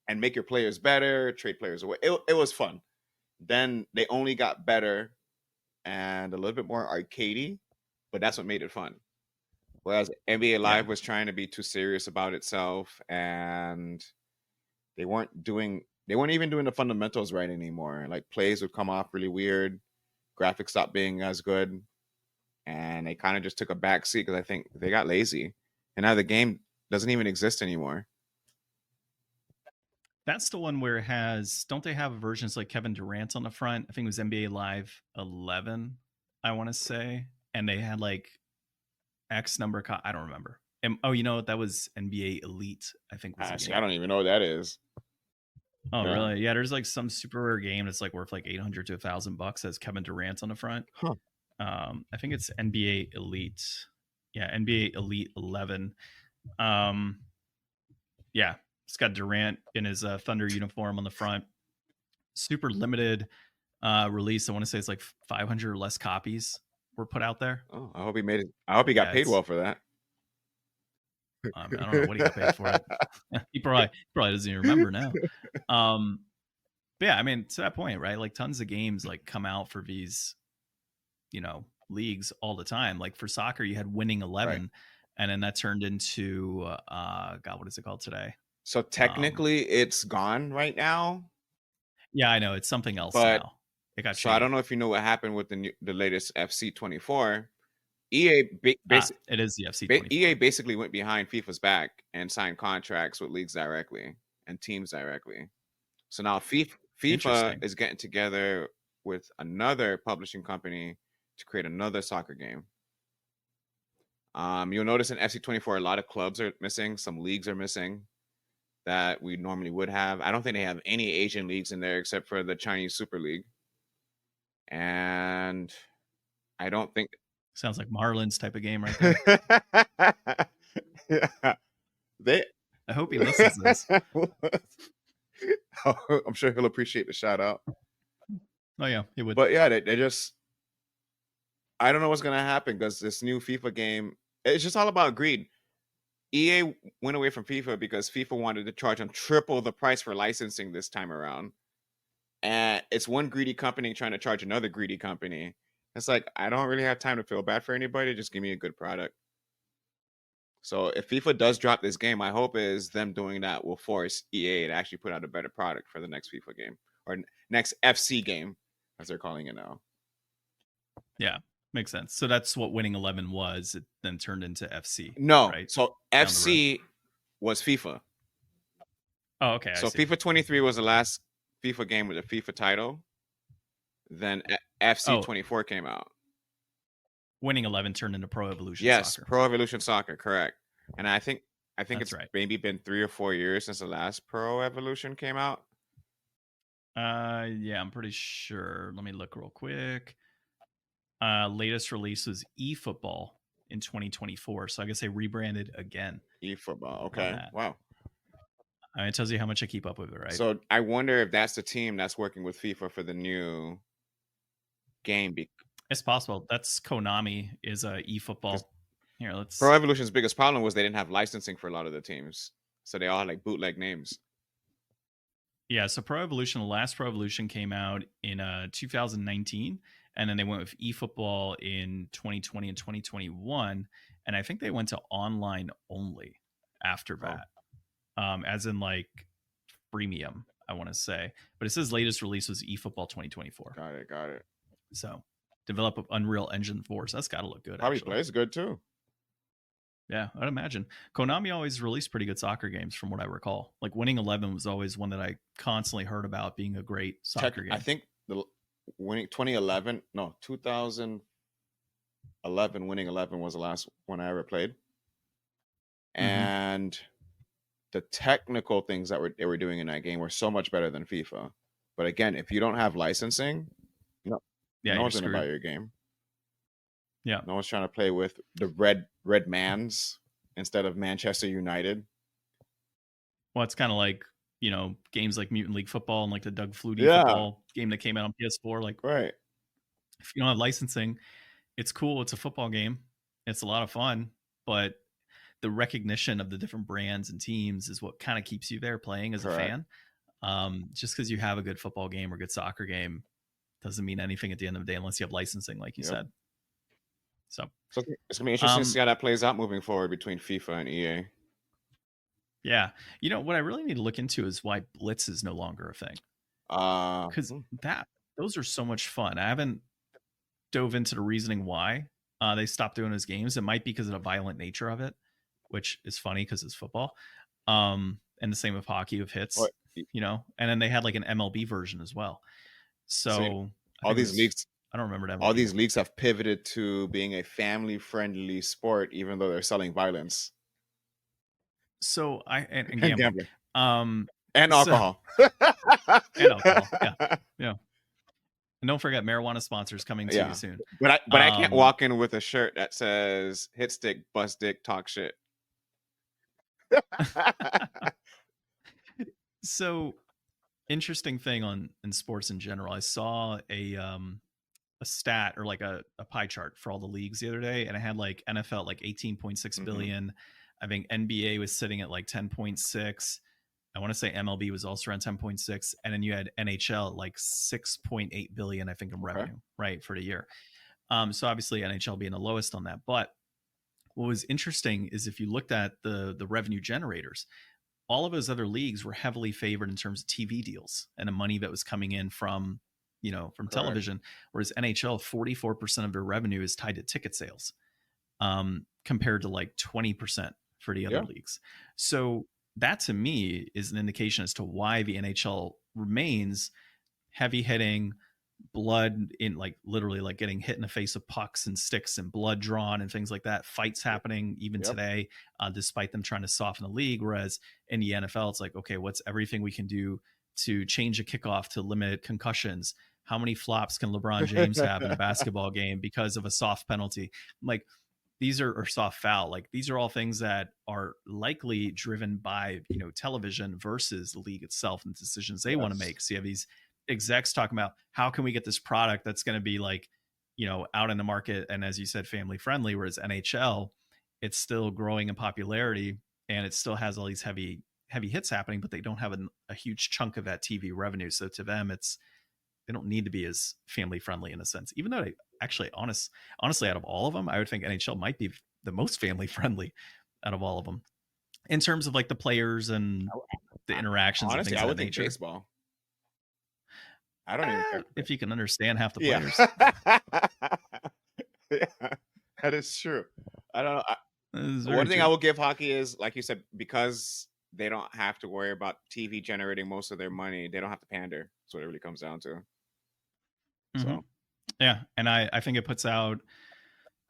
and make your players better, trade players away. It was fun. Then they only got better and a little bit more arcadey, but that's what made it fun. Whereas NBA Live was trying to be too serious about itself, and they weren't even doing the fundamentals right anymore. Like plays would come off really weird, graphics stopped being as good, and they kind of just took a back seat because I think they got lazy, and now the game doesn't even exist anymore. That's the one where it has. Don't they have versions like Kevin Durant on the front? I think it was NBA Live 11, I want to say, and they had like X number. I don't remember. And, you know, that was NBA Elite, I think. Was I don't even know what that is. Oh, really? Yeah, there's like some super rare game that's like worth like $800 to $1,000. Has Kevin Durant on the front. Huh. I think it's NBA Elite. Yeah, NBA Elite 11. Yeah, it's got Durant in his Thunder uniform on the front. Super limited release. I want to say it's like 500 or less copies were put out there. Oh, I hope he made it. I hope he got paid well for that. I don't know what he got paid for it. He probably doesn't even remember now. But yeah, I mean, to that point, right? Like tons of games like come out for these, you know, leagues all the time. Like for soccer, you had Winning 11, and then that turned into God, what is it called today? So technically, it's gone right now. Yeah, I know it's something else But now. It got so I don't changed. know if you know what happened with the latest FC24. EA It is the FC24. EA basically went behind FIFA's back and signed contracts with leagues directly and teams directly. So now FIFA Interesting. is getting together with another publishing company to create another soccer game. You'll notice in FC24 a lot of clubs are missing, some leagues are missing that we normally would have. I don't think they have any Asian leagues in there except for the Chinese Super League. And I don't think Sounds like Marlins type of game right there. yeah. I hope he listens to this. I'm sure he'll appreciate the shout out. Oh yeah, he would. But yeah, they just, I don't know what's gonna happen because this new FIFA game, it's just all about greed. EA went away from FIFA because FIFA wanted to charge them triple the price for licensing this time around. And it's one greedy company trying to charge another greedy company. It's like, I don't really have time to feel bad for anybody. Just give me a good product. So if FIFA does drop this game, my hope is them doing that will force EA to actually put out a better product for the next FIFA game or next FC game, as they're calling it now. Yeah, makes sense. So that's what Winning 11 was. It then turned into FC. No, right? So FC was FIFA. Oh, okay. So FIFA 23 was the last FIFA game with a FIFA title. Then FC 24 came out. Winning 11 turned into Pro Evolution Yes, Soccer. Pro Evolution Soccer, correct. And I think it's right. maybe been 3 or 4 years since the last Pro Evolution came out. Yeah, I'm pretty sure. Let me look real quick. Latest release was eFootball in 2024. So I guess they rebranded again. eFootball, okay. Wow. It tells you how much I keep up with it, right? So I wonder if that's the team that's working with FIFA for the new game. It's possible. That's Konami is eFootball. Here, let's. Pro Evolution's biggest problem was they didn't have licensing for a lot of the teams, so they all had like bootleg names. Yeah, so Pro Evolution, the last Pro Evolution came out in 2019, and then they went with eFootball in 2020 and 2021, and I think they went to online only after that, as in like freemium, I want to say. But it says latest release was eFootball 2024. Got it. So develop Unreal Engine 4, so that's got to look good. Probably plays good too. Yeah, I'd imagine. Konami always released pretty good soccer games from what I recall. Like Winning 11 was always one that I constantly heard about being a great soccer game. I think the Winning 2011 Winning 11 was the last one I ever played. And the technical things that they were doing in that game were so much better than FIFA. But again, if you don't have licensing, no one's going to buy your game. Yeah. No one's trying to play with the red mans instead of Manchester United. Well, it's kind of like, games like Mutant League Football and like the Doug Flutie football game that came out on PS4. Like, right. If you don't have licensing, it's cool. It's a football game. It's a lot of fun, but the recognition of the different brands and teams is what kind of keeps you there playing as a fan. Just because you have a good football game or good soccer game doesn't mean anything at the end of the day unless you have licensing, like you said. So it's gonna be interesting to see how that plays out moving forward between FIFA and EA. Yeah, what I really need to look into is why Blitz is no longer a thing. Because those are so much fun. I haven't dove into the reasoning why they stopped doing those games. It might be because of the violent nature of it, which is funny because it's football. And the same with hockey with hits, and then they had like an MLB version as well. So all these leagues. I don't remember that. All these leagues have pivoted to being a family-friendly sport, even though they're selling violence. So and gambling. And alcohol. And alcohol. Yeah. And don't forget, marijuana sponsors coming to you soon. But I can't walk in with a shirt that says "Hit stick, bust dick, talk shit." So, interesting thing in sports in general. I saw a stat or like a pie chart for all the leagues the other day, and I had like NFL like 18.6 billion. I think NBA was sitting at like 10.6. I want to say MLB was also around 10.6, and then you had NHL like 6.8 billion, I think, in revenue, right, for the year. So obviously NHL being the lowest on that. But what was interesting is if you looked at the revenue generators, all of those other leagues were heavily favored in terms of TV deals and the money that was coming in from, from Correct. television. Whereas NHL, 44% of their revenue is tied to ticket sales, compared to like 20% for the other leagues. So that to me is an indication as to why the NHL remains heavy hitting, blood in, like literally like getting hit in the face of pucks and sticks and blood drawn and things like that. Fights happening even today, despite them trying to soften the league. Whereas in the NFL, it's like, okay, what's everything we can do to change a kickoff to limit concussions? How many flops can LeBron James have in a basketball game because of a soft penalty? Like, these are, or soft foul. Like, these are all things that are likely driven by, television versus the league itself and the decisions they want to make. So you have these execs talking about, how can we get this product that's going to be like, out in the market, and as you said, family friendly. Whereas NHL, it's still growing in popularity and it still has all these heavy hits happening, but they don't have a huge chunk of that TV revenue. So to them, they don't need to be as family friendly in a sense, even though they actually, honestly, out of all of them, I would think NHL might be the most family friendly out of all of them in terms of like the players and the interactions. Honestly, and things I of would that think nature. baseball. I don't even care if you can understand half the players. Yeah, that is true. I don't know. One thing I will give hockey is, like you said, because they don't have to worry about TV generating most of their money, they don't have to pander. That's what it really comes down to. Mm-hmm. So yeah, and I think it puts out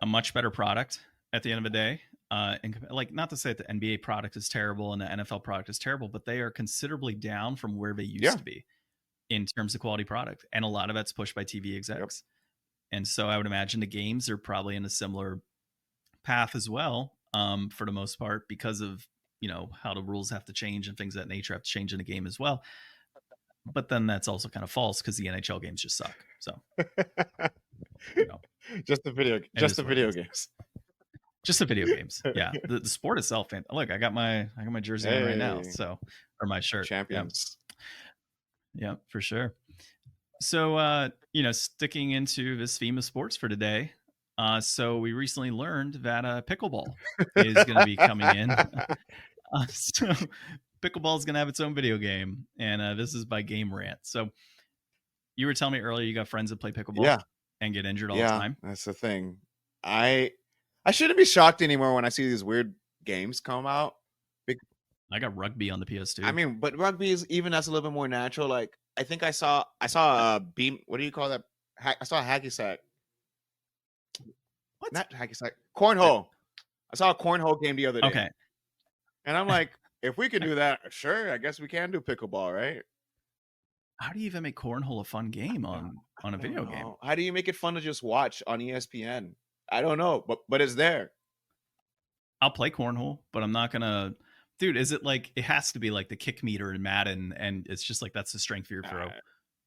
a much better product at the end of the day. And like, not to say that the NBA product is terrible and the NFL product is terrible, but they are considerably down from where they used to be in terms of quality product. And a lot of that's pushed by TV execs. And so I would imagine the games are probably in a similar path as well, for the most part, because of, how the rules have to change and things of that nature have to change in the game as well. But then that's also kind of false because the NHL games just suck. So, just the video games. Just the video games. Yeah. The sport itself. And look, I got my jersey on right now. So, or my shirt. Champions. Yeah, for sure. So, sticking into this theme of sports for today. So we recently learned that pickleball is going to be coming in. So pickleball is going to have its own video game, and this is by Game Rant. So you were telling me earlier you got friends that play pickleball and get injured all the time. That's the thing. I shouldn't be shocked anymore when I see these weird games come out. I got rugby on the PS2. I mean, but rugby is even that's a little bit more natural. Like, I think I saw a beam. What do you call that? I saw a hacky sack. What? Not hacky sack. Cornhole. I saw a cornhole game the other day. Okay. And I'm like, if we can do that, sure, I guess we can do pickleball, right? How do you even make cornhole a fun game on a video game? How do you make it fun to just watch on ESPN? I don't know, but it's there. I'll play cornhole, but I'm not gonna. Dude, is it like, it has to be like the kick meter in Madden, and it's just like that's the strength of your throw.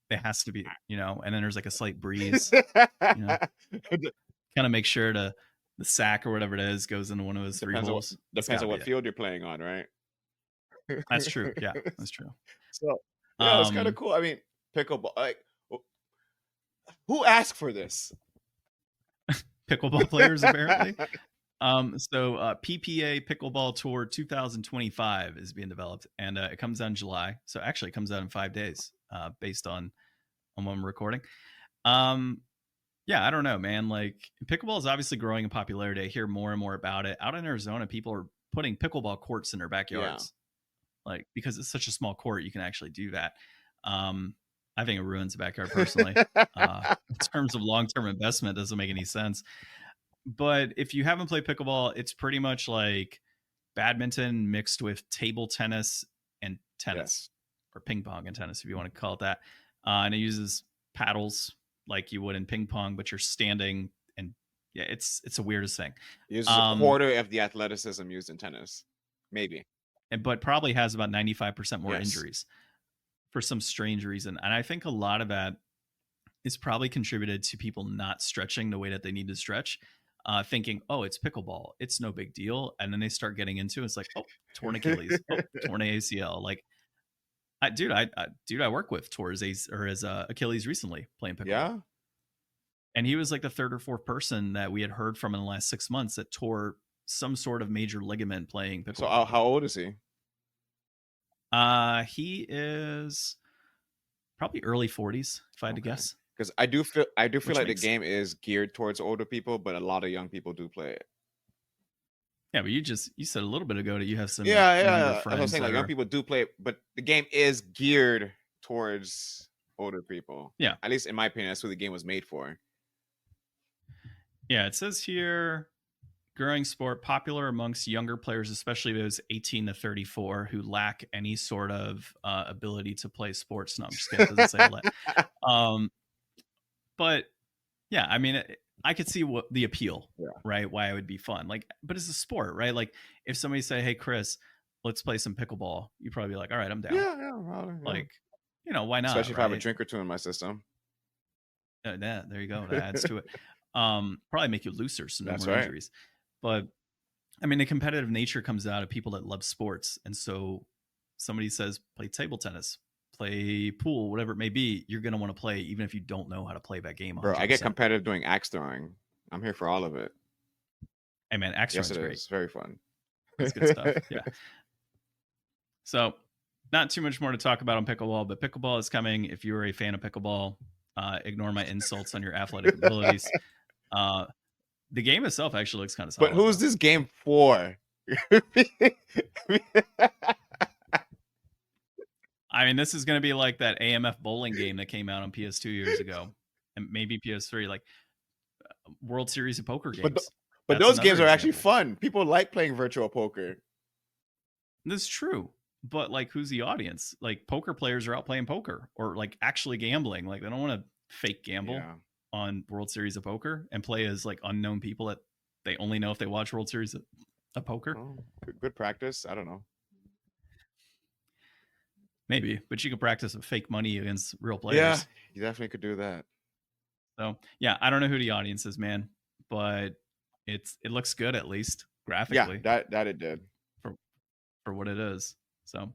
It has to be, and then there's like a slight breeze. Kind of make sure the sack or whatever it is goes into one of those three holes. Depends on what field you're playing on, right? That's true. Yeah, that's true. So yeah, it's kind of cool. I mean, pickleball. Like, who asked for this? Pickleball players, apparently. So PPA Pickleball Tour 2025 is being developed, and it comes out in July. So actually, it comes out in 5 days, based on when I'm recording. Yeah, I don't know, man. Like, pickleball is obviously growing in popularity. I hear more and more about it. Out in Arizona, people are putting pickleball courts in their backyards, like, because it's such a small court, you can actually do that. I think it ruins the backyard personally. In terms of long-term investment, doesn't make any sense. But if you haven't played pickleball, it's pretty much like badminton mixed with table tennis and tennis, or ping pong and tennis, if you want to call it that. And it uses paddles like you would in ping pong, but you're standing, and it's the weirdest thing. It uses a quarter of the athleticism used in tennis, maybe. But probably has about 95% more injuries for some strange reason. And I think a lot of that is probably contributed to people not stretching the way that they need to stretch. Thinking, oh, it's pickleball, it's no big deal, and then they start getting into it. It's like, oh, torn Achilles, torn ACL. Like, I work with tore his Achilles recently playing pickleball. Yeah, and he was like the third or fourth person that we had heard from in the last 6 months that tore some sort of major ligament playing pickleball. So how old is he? He is probably early 40s, if I had to guess. Because I do feel Which like the makes game is geared towards older people, but a lot of young people do play it. Yeah, but you said a little bit ago that you have some Yeah. younger That's what I'm friends saying. that Like young are people do play it, but the game is geared towards older people. yeah. At least in my opinion, that's who the game was made for. Yeah, it says here growing sport popular amongst younger players, especially those 18 to 34 who lack any sort of ability to play sports. No, I'm just kidding. It doesn't say all that. But yeah, I mean, I could see what the appeal, right? Why it would be fun. Like, but it's a sport, right? Like, if somebody say, "Hey, Chris, let's play some pickleball," you'd probably be like, "All right, I'm down." Yeah, probably, Like, why not? Especially if I have a right? drink or two in my system. Yeah, there you go. That adds to it. Probably make you looser, so no more injuries. But I mean, the competitive nature comes out of people that love sports, and so somebody says, "Play table tennis, play pool, whatever it may be." You're gonna want to play, even if you don't know how to play that game. 100%. Bro, I get competitive doing axe throwing. I'm here for all of it. Hey man, axe throwing is great. It's very fun. That's good stuff. Yeah. So, not too much more to talk about on pickleball, but pickleball is coming. If you're a fan of pickleball, ignore my insults on your athletic abilities. The game itself actually looks kind of solid. But who's this game for? I mean, this is going to be like that AMF bowling game that came out on PS2 years ago, and maybe PS3, like World Series of Poker games. But those games are actually fun. People like playing virtual poker. This is true. But like, who's the audience? Like, poker players are out playing poker or like actually gambling. Like, they don't want to fake gamble on World Series of Poker and play as like unknown people that they only know if they watch World Series of Poker. Oh, good practice. I don't know. Maybe, but you could practice with fake money against real players. Yeah, you definitely could do that. So yeah, I don't know who the audience is, man, but it looks good, at least graphically. Yeah, that it did for what it is. So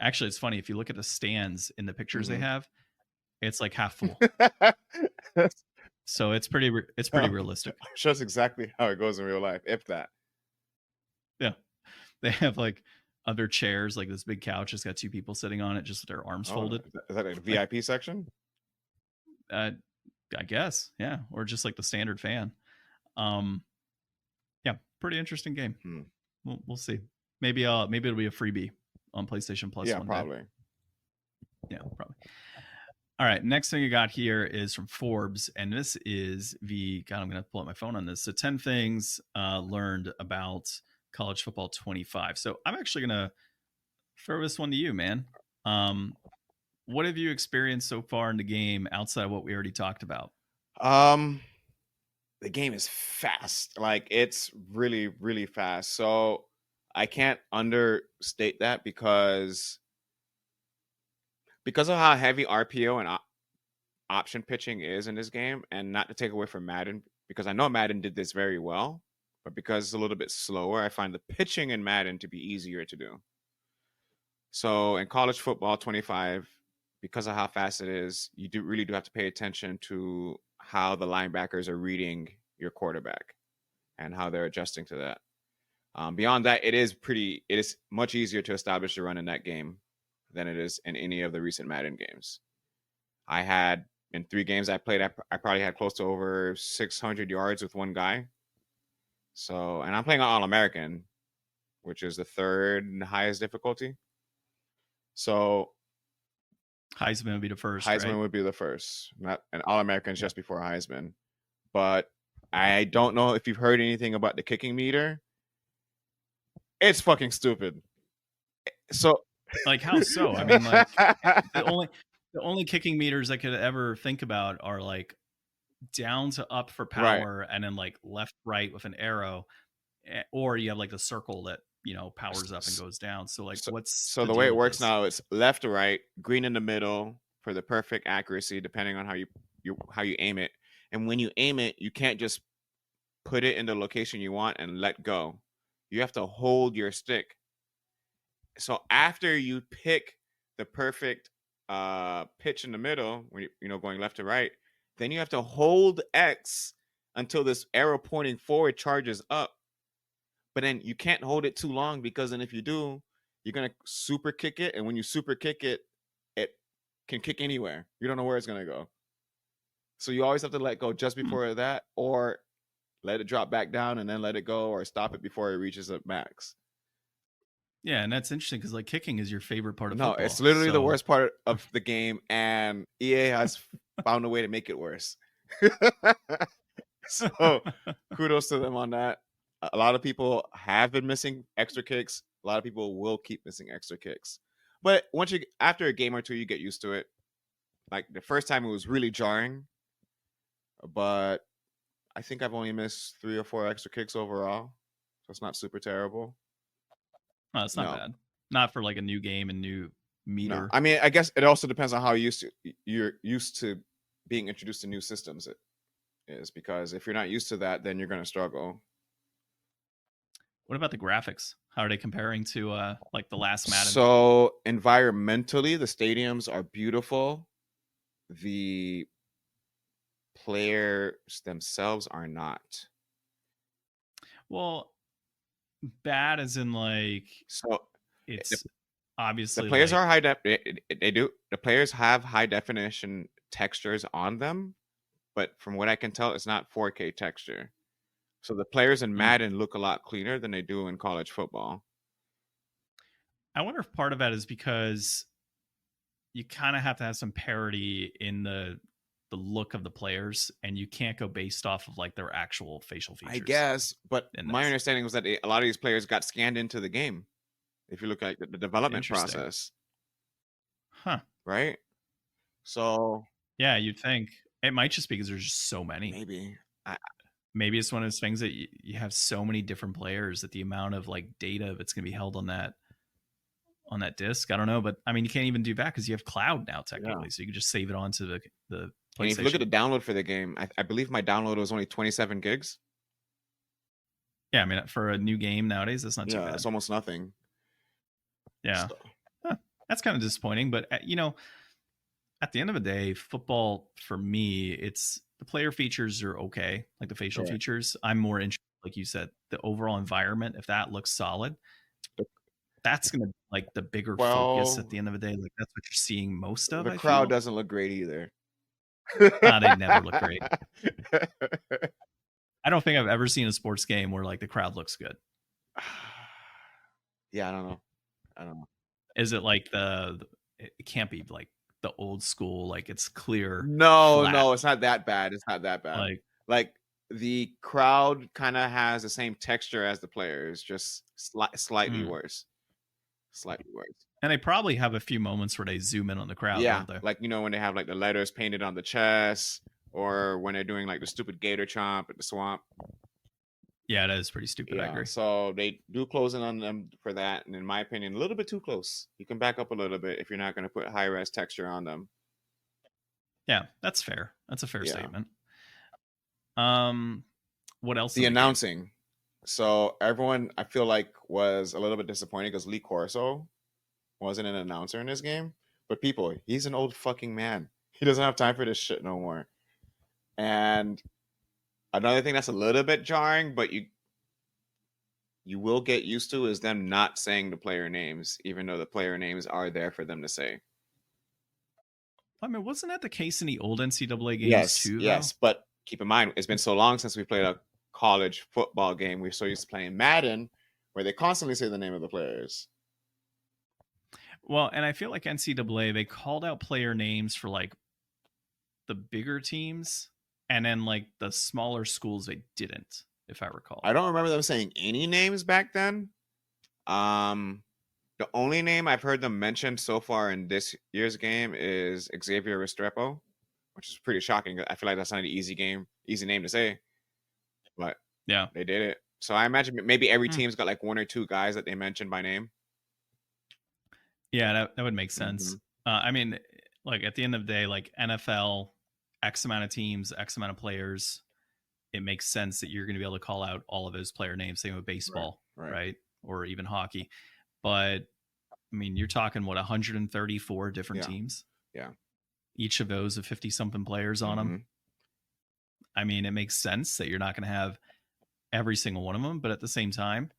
actually, it's funny if you look at the stands in the pictures they have, it's like half full. So it's pretty realistic. I'm sure that's exactly how it goes in real life, if that. Yeah, they have like other chairs, like this big couch has got two people sitting on it, just with their arms folded. Is that like a VIP section? I guess, yeah, or just like the standard fan. Yeah, pretty interesting game. We'll see. Maybe it'll be a freebie on PlayStation Plus. Yeah, probably. Yeah, probably. All right, next thing you got here is from Forbes, and this is God, I'm going to pull up my phone on this. So 10 things learned about college football 25. So I'm actually going to throw this one to you, man. What have you experienced so far in the game outside of what we already talked about? The game is fast. Like, it's really, really fast. So I can't understate that because of how heavy RPO and option pitching is in this game, and not to take away from Madden, because I know Madden did this very well, but because it's a little bit slower, I find the pitching in Madden to be easier to do. So in college football 25, because of how fast it is, you really do have to pay attention to how the linebackers are reading your quarterback and how they're adjusting to that. Beyond that, it is much easier to establish the run in that game than it is in any of the recent Madden games. I had, in 3 games I played, I probably had close to over 600 yards with one guy. So, and I'm playing on All-American, which is the 3rd highest difficulty. So Heisman would be the first. Heisman would be the first. Not an All-American is just before Heisman. But I don't know if you've heard anything about the kicking meter. It's fucking stupid. So, like, how so? I mean, like, the only kicking meters I could ever think about are like down to up for power, and then like left right with an arrow, or you have like the circle that powers up and goes down. So like, the way it works now is left to right, green in the middle for the perfect accuracy, depending on how you aim it. And when you aim it, you can't just put it in the location you want and let go. You have to hold your stick. So after you pick the perfect pitch in the middle, when going left to right, then you have to hold X until this arrow pointing forward charges up. But then you can't hold it too long, because then if you do, you're gonna super kick it, and when you super kick it, it can kick anywhere. You don't know where it's gonna go. So you always have to let go just before that, or let it drop back down and then let it go, or stop it before it reaches a max. Yeah, and that's interesting because like kicking is your favorite part of No, football. it's literally the worst part of the game, and EA has found a way to make it worse. So kudos to them on that. A lot of people have been missing extra kicks. A lot of people will keep missing extra kicks. But after a game or two, you get used to it. Like the first time it was really jarring, but I think I've only missed 3 or 4 extra kicks overall. So it's not super terrible. Oh, it's not bad. Not for like a new game and new meter. No. I mean, I guess it also depends on how you're used to being introduced to new systems. It is, because if you're not used to that, then you're going to struggle. What about the graphics? How are they comparing to like the last Madden? So environmentally, the stadiums are beautiful. The players themselves are not. Well, bad as in like, so it's obviously the players like, are high def. They do. The players have high definition textures on them, but from what I can tell, it's not 4K texture. So the players in Madden look a lot cleaner than they do in college football. I wonder if part of that is because you kind of have to have some parity in the look of the players, and you can't go based off of like their actual facial features. I guess, but my understanding was that a lot of these players got scanned into the game. If you look at the development process. Huh. Right? So yeah, you'd think it might just be because there's just so many. Maybe it's one of those things that you have so many different players that the amount of like data that's going to be held on that disc. I don't know, but I mean, you can't even do that because you have cloud now technically, so you can just save it onto the PlayStation. And if you look at the download for the game, I believe my download was only 27 gigs. Yeah, I mean, for a new game nowadays, that's not too bad. It's almost nothing. Yeah, that's kind of disappointing, but you know, at the end of the day, football for me, it's the player features are okay, like the facial features. I'm more interested, like you said, the overall environment. If that looks solid, that's gonna be like the bigger focus at the end of the day. Like that's what you're seeing most of. The crowd doesn't look great either. They never look great. I don't think I've ever seen a sports game where like the crowd looks good. Yeah, I don't know. Is it like it can't be like the old school, like it's clear? No, it's not that bad. It's not that bad. Like the crowd kind of has the same texture as the players, just slightly worse. Slightly worse. And they probably have a few moments where they zoom in on the crowd. Yeah, don't they? like when they have like the letters painted on the chest, or when they're doing like the stupid gator chomp at the swamp. Yeah, that is pretty stupid. I agree. So they do close in on them for that, and in my opinion, a little bit too close. You can back up a little bit if you're not going to put high res texture on them. Yeah, that's fair. That's a fair statement. What else? The announcing. So everyone, I feel like, was a little bit disappointed because Lee Corso wasn't an announcer in this game. But people, he's an old fucking man. He doesn't have time for this shit no more. And another thing that's a little bit jarring, but you will get used to, is them not saying the player names, even though the player names are there for them to say. I mean, wasn't that the case in the old NCAA games too? Yes, but keep in mind, it's been so long since we played a college football game. We're so used to playing Madden, where they constantly say the name of the players. Well, and I feel like NCAA, they called out player names for like the bigger teams, and then like the smaller schools they didn't, if I recall. I don't remember them saying any names back then. The only name I've heard them mention so far in this year's game is Xavier Restrepo, which is pretty shocking. I feel like that's not an easy name to say, but yeah, they did it. So I imagine maybe every team's got like 1 or 2 guys that they mentioned by name. Yeah, that would make sense. I mean, like at the end of the day, like NFL, X amount of teams, X amount of players, it makes sense that you're going to be able to call out all of those player names. Same with baseball, right? Or even hockey. But I mean, you're talking 134 different teams. Yeah. Each of those have 50-something players on them. I mean, it makes sense that you're not going to have every single one of them, but at the same time,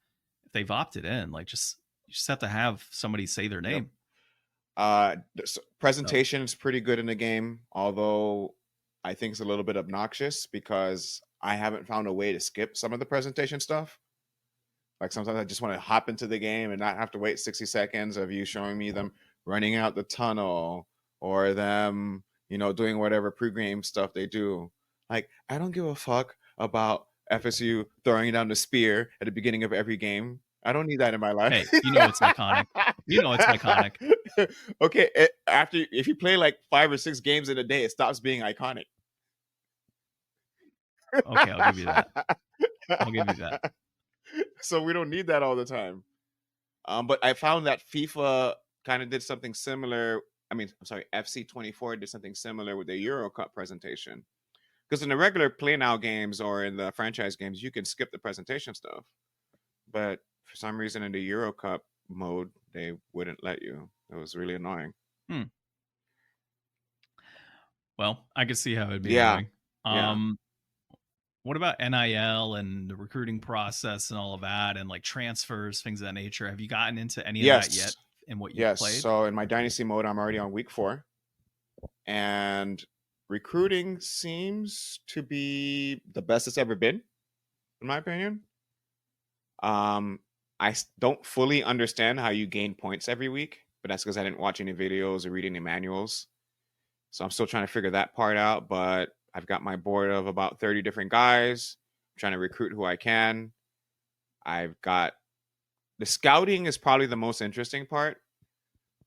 if they've opted in, like just You just have to have somebody say their name. Presentation is pretty good in the game, although I think it's a little bit obnoxious because I haven't found a way to skip some of the presentation stuff. Like sometimes I just want to hop into the game and not have to wait 60 seconds of you showing me them running out the tunnel or them, doing whatever pre-game stuff they do. Like, I don't give a fuck about FSU throwing down the spear at the beginning of every game. I don't need that in my life. Hey, it's iconic. It's iconic. Okay, if you play like 5 or 6 games in a day, it stops being iconic. Okay, I'll give you that. So we don't need that all the time. But I found that FIFA kind of did something similar. FC24 did something similar with the Euro Cup presentation. Because in the regular play now games or in the franchise games, you can skip the presentation stuff. But for some reason in the Euro Cup mode, they wouldn't let you. It was really annoying. Well, I could see how it'd be annoying. What about NIL and the recruiting process and all of that and like transfers, things of that nature? Have you gotten into any of that yet in what you've played? So in my Dynasty mode, I'm already on week 4. And recruiting seems to be the best it's ever been, in my opinion. I don't fully understand how you gain points every week, but that's because I didn't watch any videos or read any manuals. So I'm still trying to figure that part out, but I've got my board of about 30 different guys. I'm trying to recruit who I can. I've got the scouting is probably the most interesting part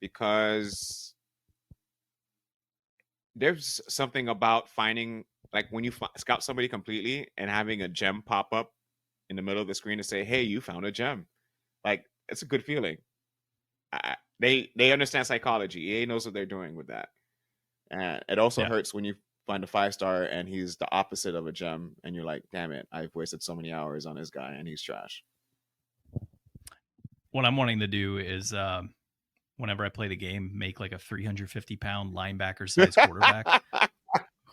because there's something about finding, like when you scout somebody completely and having a gem pop up in the middle of the screen to say, hey, you found a gem. Like, it's a good feeling. They understand psychology. EA knows what they're doing with that. And it also hurts when you find a 5-star and he's the opposite of a gem and you're like, damn it, I've wasted so many hours on this guy and he's trash. What I'm wanting to do is whenever I play the game, make like a 350-pound linebacker size quarterback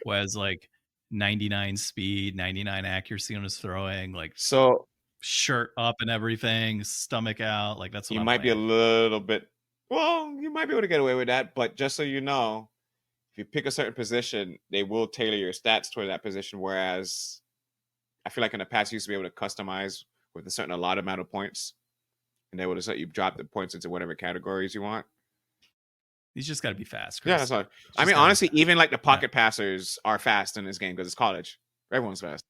who has like 99 speed, 99 accuracy on his throwing, like so shirt up and everything, stomach out. Like that's what you might be a little bit, you might be able to get away with that, but just so you know, if you pick a certain position, they will tailor your stats toward that position. Whereas I feel like in the past, you used to be able to customize with a certain allotted amount of points. And they would have let you drop the points into whatever categories you want. He's just got to be fast, Chris. Yeah, that's fine. I mean, honestly, even like the pocket passers are fast in this game because it's college. Everyone's fast.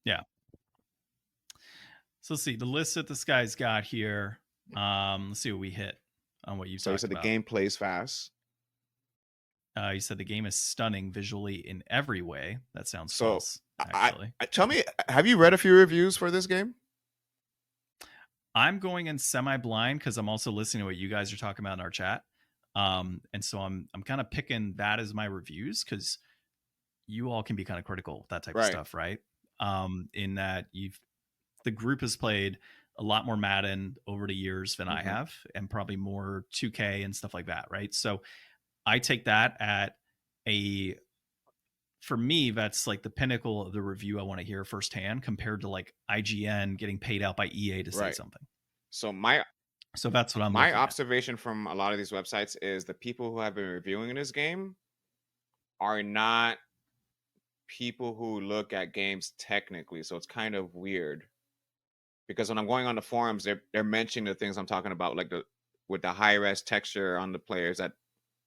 Yeah. So let's see the list that this guy's got here. Let's see what we hit on what you've talked about. So you said the game plays fast. You said the game is stunning visually in every way. That sounds false, actually. Tell me, have you read a few reviews for this game? I'm going in semi-blind because I'm also listening to what you guys are talking about in our chat. And so I'm kind of picking that as my reviews because you all can be kind of critical with that type of stuff, right? In that the group has played a lot more Madden over the years than I have, and probably more 2K and stuff like that, right? So I take that for me, that's like the pinnacle of the review I want to hear firsthand compared to like IGN getting paid out by EA to say something. So that's what my observation from a lot of these websites is the people who have been reviewing this game are not people who look at games technically. So it's kind of weird because when I'm going on the forums, they're mentioning the things I'm talking about, like with the high res texture on the players that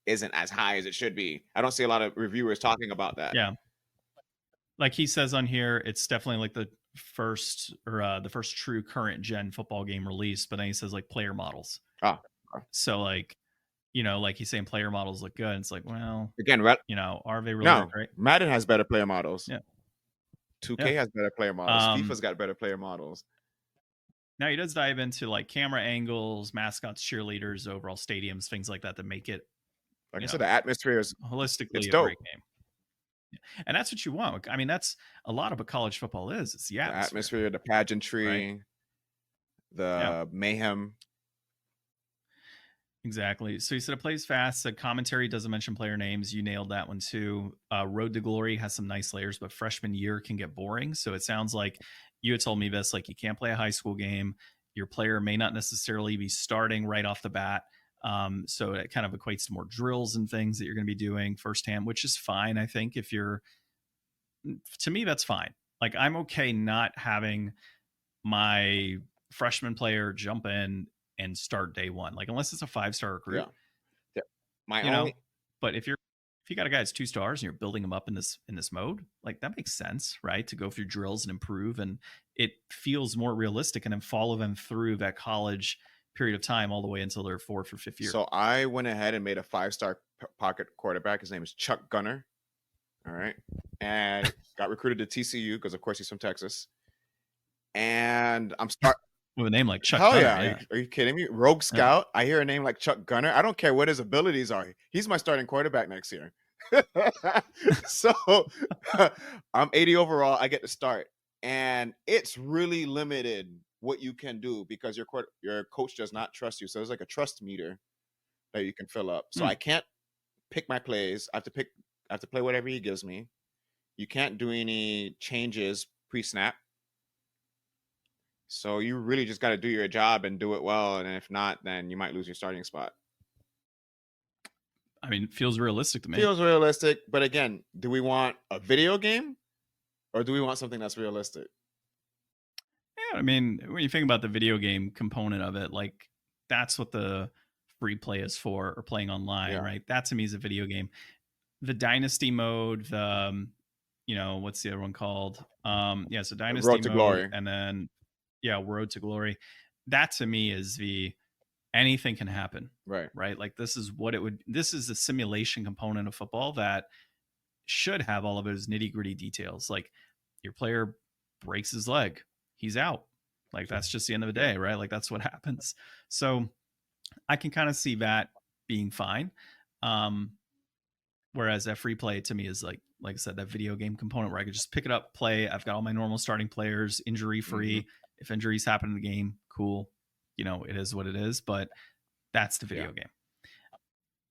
isn't as high as it should be. I don't see a lot of reviewers talking about that. Yeah. Like he says on here, it's definitely like the first true current gen football game release, but then he says like player models. So like, like he's saying player models look good. It's like, well, again, are they really great? Madden has better player models. Yeah. 2K has better player models. FIFA's got better player models. Now he does dive into like camera angles, mascots, cheerleaders, overall stadiums, things like that make it, like I said, the atmosphere is holistically a great game. Yeah. And that's what you want. I mean, that's a lot of what college football is. It's the atmosphere, the pageantry, the mayhem. Exactly. So he said it plays fast. The commentary doesn't mention player names. You nailed that one too. Road to Glory has some nice layers, but freshman year can get boring. So it sounds like you had told me this, like you can't play a high school game. your player may not necessarily be starting right off the bat. So it kind of equates to more drills and things that you're going to be doing firsthand, which is fine. I think to me, that's fine. Like, I'm okay not having my freshman player jump in and start day one, like unless it's a 5-star recruit. Yeah. But if you got a guy that's 2 stars and you're building him up in this mode, like that makes sense, right? To go through drills and improve, and it feels more realistic, and then follow them through that college period of time all the way until their 4th or 5th year. So I went ahead and made a 5-star pocket quarterback. His name is Chuck Gunner. All right. And got recruited to TCU because, of course, he's from Texas. And I'm with a name like Chuck Hell Gunner. Yeah. Are you kidding me? Rogue Scout. I hear a name like Chuck Gunner. I don't care what his abilities are. He's my starting quarterback next year. So I'm 80 overall. I get to start. And it's really limited what you can do because your coach does not trust you. So there's like a trust meter that you can fill up. So I can't pick my plays. I have to play whatever he gives me. You can't do any changes pre-snap. So you really just got to do your job and do it well. And if not, then you might lose your starting spot. I mean, it feels realistic to me. Feels realistic. But again, do we want a video game or do we want something that's realistic? Yeah, I mean, when you think about the video game component of it, like that's what the free play is for, or playing online, right? That to me is a video game. The Dynasty mode, the what's the other one called? So Dynasty Road to mode, Glory. and then Road to Glory. That to me is anything can happen. Right. Like this is the simulation component of football that should have all of those nitty-gritty details. Like your player breaks his leg, he's out. Like that's just the end of the day, right? Like that's what happens. So I can kind of see that being fine. Whereas that free play to me is like I said, that video game component where I could just pick it up, play. I've got all my normal starting players, injury free. Mm-hmm. If injuries happen in the game, cool. It is what it is, but that's the video game.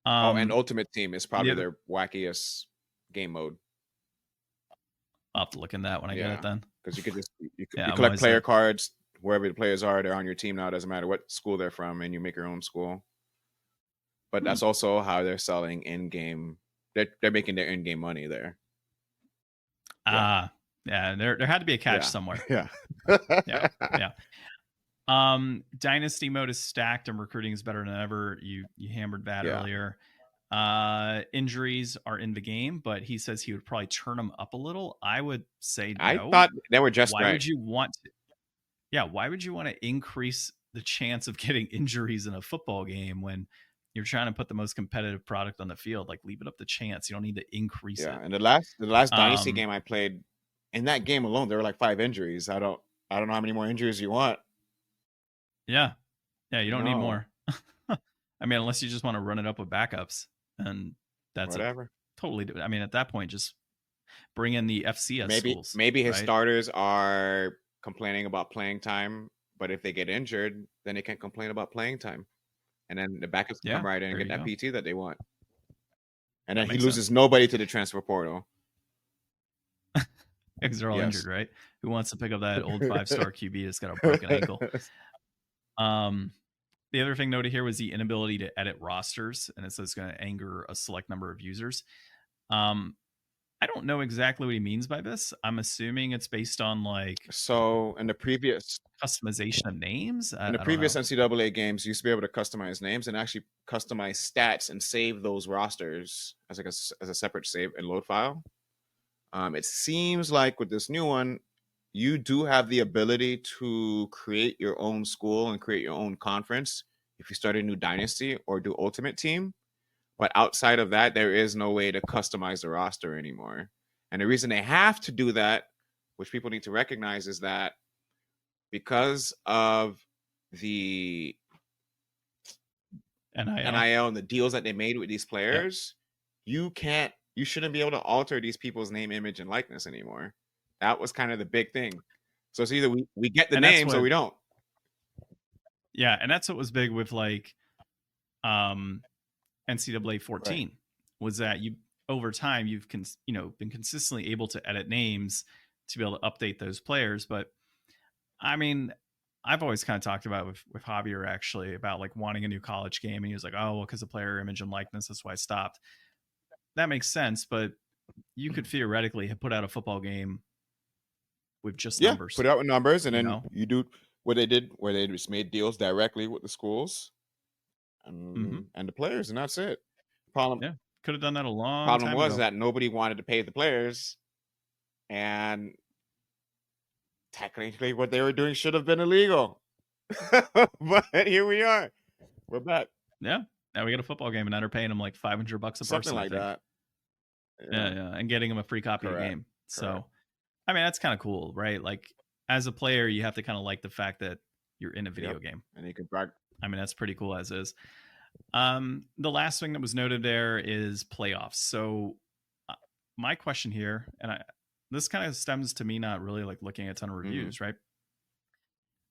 And Ultimate Team is probably their wackiest game mode. I'll have to look in that when I get it then. Because you could you collect player cards wherever the players are. They're on your team now. It doesn't matter what school they're from, and you make your own school. But that's also how they're selling in-game. They're making their in-game money there. There had to be a catch somewhere. Yeah. Dynasty mode is stacked and recruiting is better than ever. You hammered that earlier. Injuries are in the game, but he says he would probably turn them up a little. I would say no. I thought they were just why would you want to increase the chance of getting injuries in a football game when you're trying to put the most competitive product on the field? Like, leave it up to chance. You don't need to increase it. And the last Dynasty game I played, in that game alone, there were like 5 injuries. I don't know how many more injuries you want. Yeah, you don't need more. I mean, unless you just want to run it up with backups, and that's whatever. Totally. I mean, at that point, just bring in the FCS schools. Maybe his starters are complaining about playing time, but if they get injured, then they can't complain about playing time, and then the backups can come right in and get that PT that they want, and then he loses nobody to the transfer portal. Because they're all injured, right? Who wants to pick up that old 5-star QB that's got a broken ankle? The other thing noted here was the inability to edit rosters, and it says it's going to anger a select number of users. I don't know exactly what he means by this. I'm assuming it's based on in the previous customization of names. In the previous NCAA games, you used to be able to customize names and actually customize stats and save those rosters as a separate save and load file. It seems like with this new one, you do have the ability to create your own school and create your own conference if you start a new dynasty or do Ultimate Team. But outside of that, there is no way to customize the roster anymore. And the reason they have to do that, which people need to recognize, is that because of the NIL and the deals that they made with these players, you shouldn't be able to alter these people's name, image, and likeness anymore. That was kind of the big thing. So it's either we get the names or we don't. Yeah, and that's what was big with NCAA 14 was that over time you've been consistently able to edit names to be able to update those players. But I mean, I've always kind of talked about with Javier actually about like wanting a new college game, and he was like, oh, well, because of player image and likeness, that's why I stopped. That makes sense, but you could theoretically have put out a football game with just numbers. Put it out with numbers, and then you do what they did, where they just made deals directly with the schools and the players, and that's it. Could have done that a long time ago. Problem was that nobody wanted to pay the players, and technically what they were doing should have been illegal. But here we are. We're back. Yeah. Now we got a football game, and now they're paying them like $500 a person. Something like that. Yeah. And getting them a free copy of the game. So, I mean, that's kind of cool, right? Like, as a player, you have to kind of like the fact that you're in a video game. And you can brag. I mean, that's pretty cool as is. The last thing that was noted there is playoffs. So, my question here, and this kind of stems to me not really like looking at a ton of reviews, right?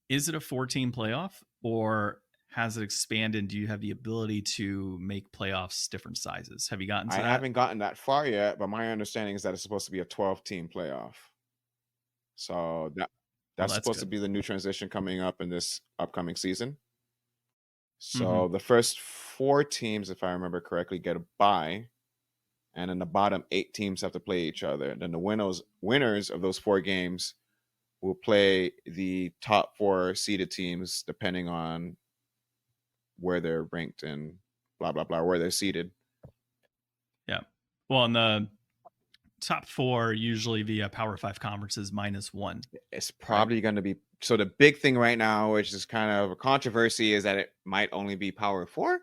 Is it a 4-team playoff, or has it expanded? Do you have the ability to make playoffs different sizes? Have you gotten to that? I haven't gotten that far yet, but my understanding is that it's supposed to be a 12-team playoff. So that's supposed to be the new transition coming up in this upcoming season. So the first 4 teams, if I remember correctly, get a bye, and then the bottom 8 teams have to play each other. And then the winners of those 4 games will play the top 4 seeded teams, depending on where they're ranked and blah, blah, blah, where they're seated. Yeah. Well, in the top 4, usually via Power 5 conferences -1. It's probably going to be. So the big thing right now, which is kind of a controversy, is that it might only be Power 4.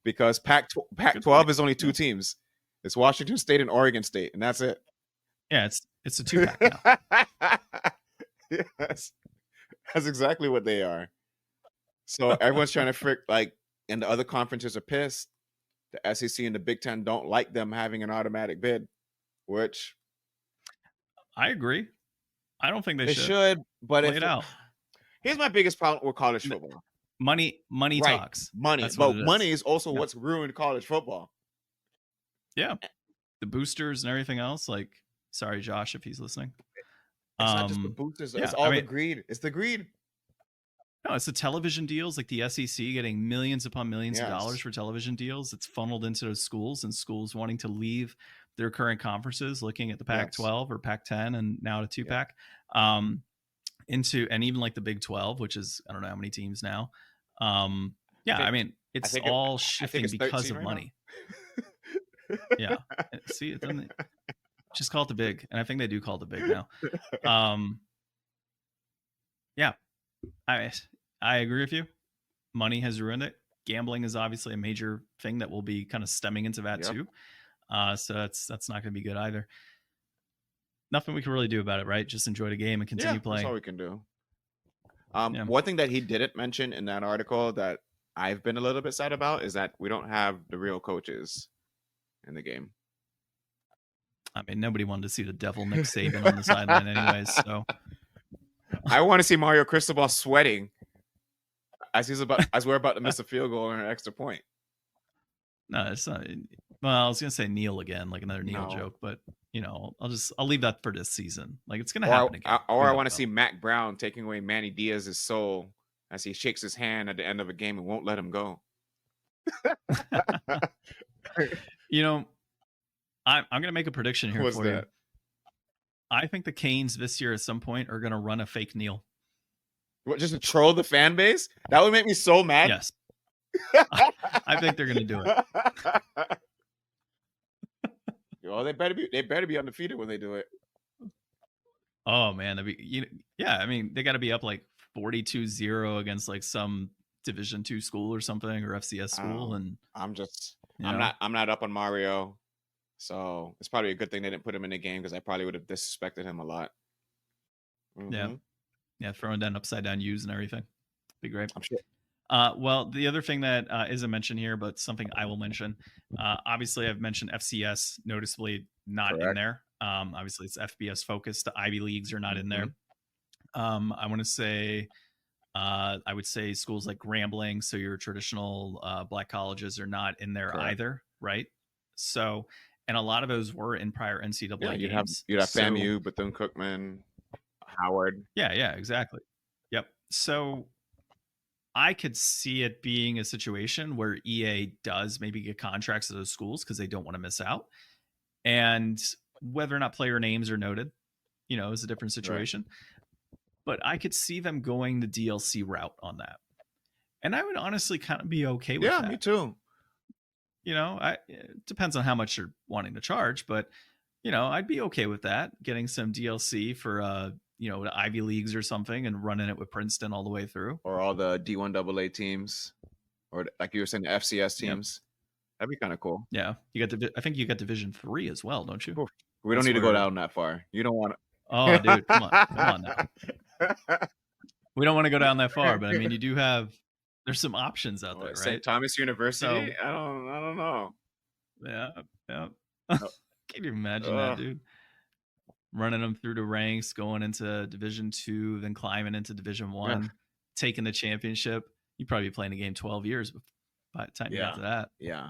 Because Pac-12 is only 2 teams. It's Washington State and Oregon State, and that's it. Yeah, it's a 2-pack now. Yes. That's exactly what they are. So everyone's trying to and the other conferences are pissed. The SEC and the Big Ten don't like them having an automatic bid, which I agree. I don't think they should. They should, but play it out. Here's my biggest problem with college football. Money talks. Money. But money is also what's ruined college football. Yeah. The boosters and everything else. Like, sorry, Josh, if he's listening. It's not just the boosters. It's all the greed. It's the greed. No, it's the television deals, like the SEC getting millions upon millions of dollars for television deals. It's funneled into those schools, and schools wanting to leave their current conferences, looking at the Pac-12 or Pac-10 and now the 2-pack, into, and even like the Big 12, which is, I don't know how many teams now. I mean, it's all shifting because of money. Yeah. See, it doesn't just call it the Big. And I think they do call it the Big now. Yeah. I agree with you. Money has ruined it. Gambling is obviously a major thing that will be kind of stemming into that too. So that's not going to be good either. Nothing we can really do about it, right? Just enjoy the game and continue playing. That's all we can do. One thing that he didn't mention in that article that I've been a little bit sad about is that we don't have the real coaches in the game. I mean, nobody wanted to see the devil Nick Saban on the sideline anyways, so I want to see Mario Cristobal sweating as we're about to miss a field goal and an extra point. No, it's not. Well, I was gonna say Neil again, like another Neil joke, but I'll leave that for this season. Like, it's gonna happen again. I want to see Mac Brown taking away Manny Diaz's soul as he shakes his hand at the end of a game and won't let him go. I'm gonna make a prediction here What's for that? you. I think the Canes this year at some point are gonna run a fake Neil. What, just to troll the fan base? That would make me so mad. Yes. I think they're gonna do it. Well, they better be undefeated when they do it. Oh man, I mean, they got to be up like 42-0 against like some Division II school or something, or FCS school. And I'm not up on Mario, so it's probably a good thing they didn't put him in the game, because I probably would have disrespected him a lot. Yeah, throwing down upside down U's and everything, be great. I'm sure. Well, the other thing that isn't mentioned here, but something I will mention, obviously I've mentioned FCS noticeably not in there. Obviously it's FBS focused. The Ivy Leagues are not in there. I want to say, I would say schools like Grambling, so your traditional black colleges, are not in there either, right? So, and a lot of those were in prior NCAA games. You'd have FAMU, Bethune-Cookman, Howard. Yeah, exactly. Yep. So I could see it being a situation where EA does maybe get contracts to those schools because they don't want to miss out. And whether or not player names are noted, is a different Right. situation. But I could see them going the DLC route on that. And I would honestly kind of be okay with Yeah, that. me too. It depends on how much you're wanting to charge, but I'd be okay with that. Getting some DLC for the Ivy Leagues or something and running it with Princeton all the way through. Or all the D1AA teams, or like you were saying, the FCS Yep. teams. That'd be kind of cool. Yeah, I think you got Division 3 as well, don't you? Oof. We don't need to go down that far. You don't want to. Oh, dude, come on now. We don't want to go down that far, but I mean, you do have. There's some options out there, right? St. Thomas University. So, I don't know. Yeah. Oh. Can you imagine that, dude? Running them through the ranks, going into Division 2, then climbing into Division 1, taking the championship. You'd probably be playing a game 12 years by the time you got to that. Yeah.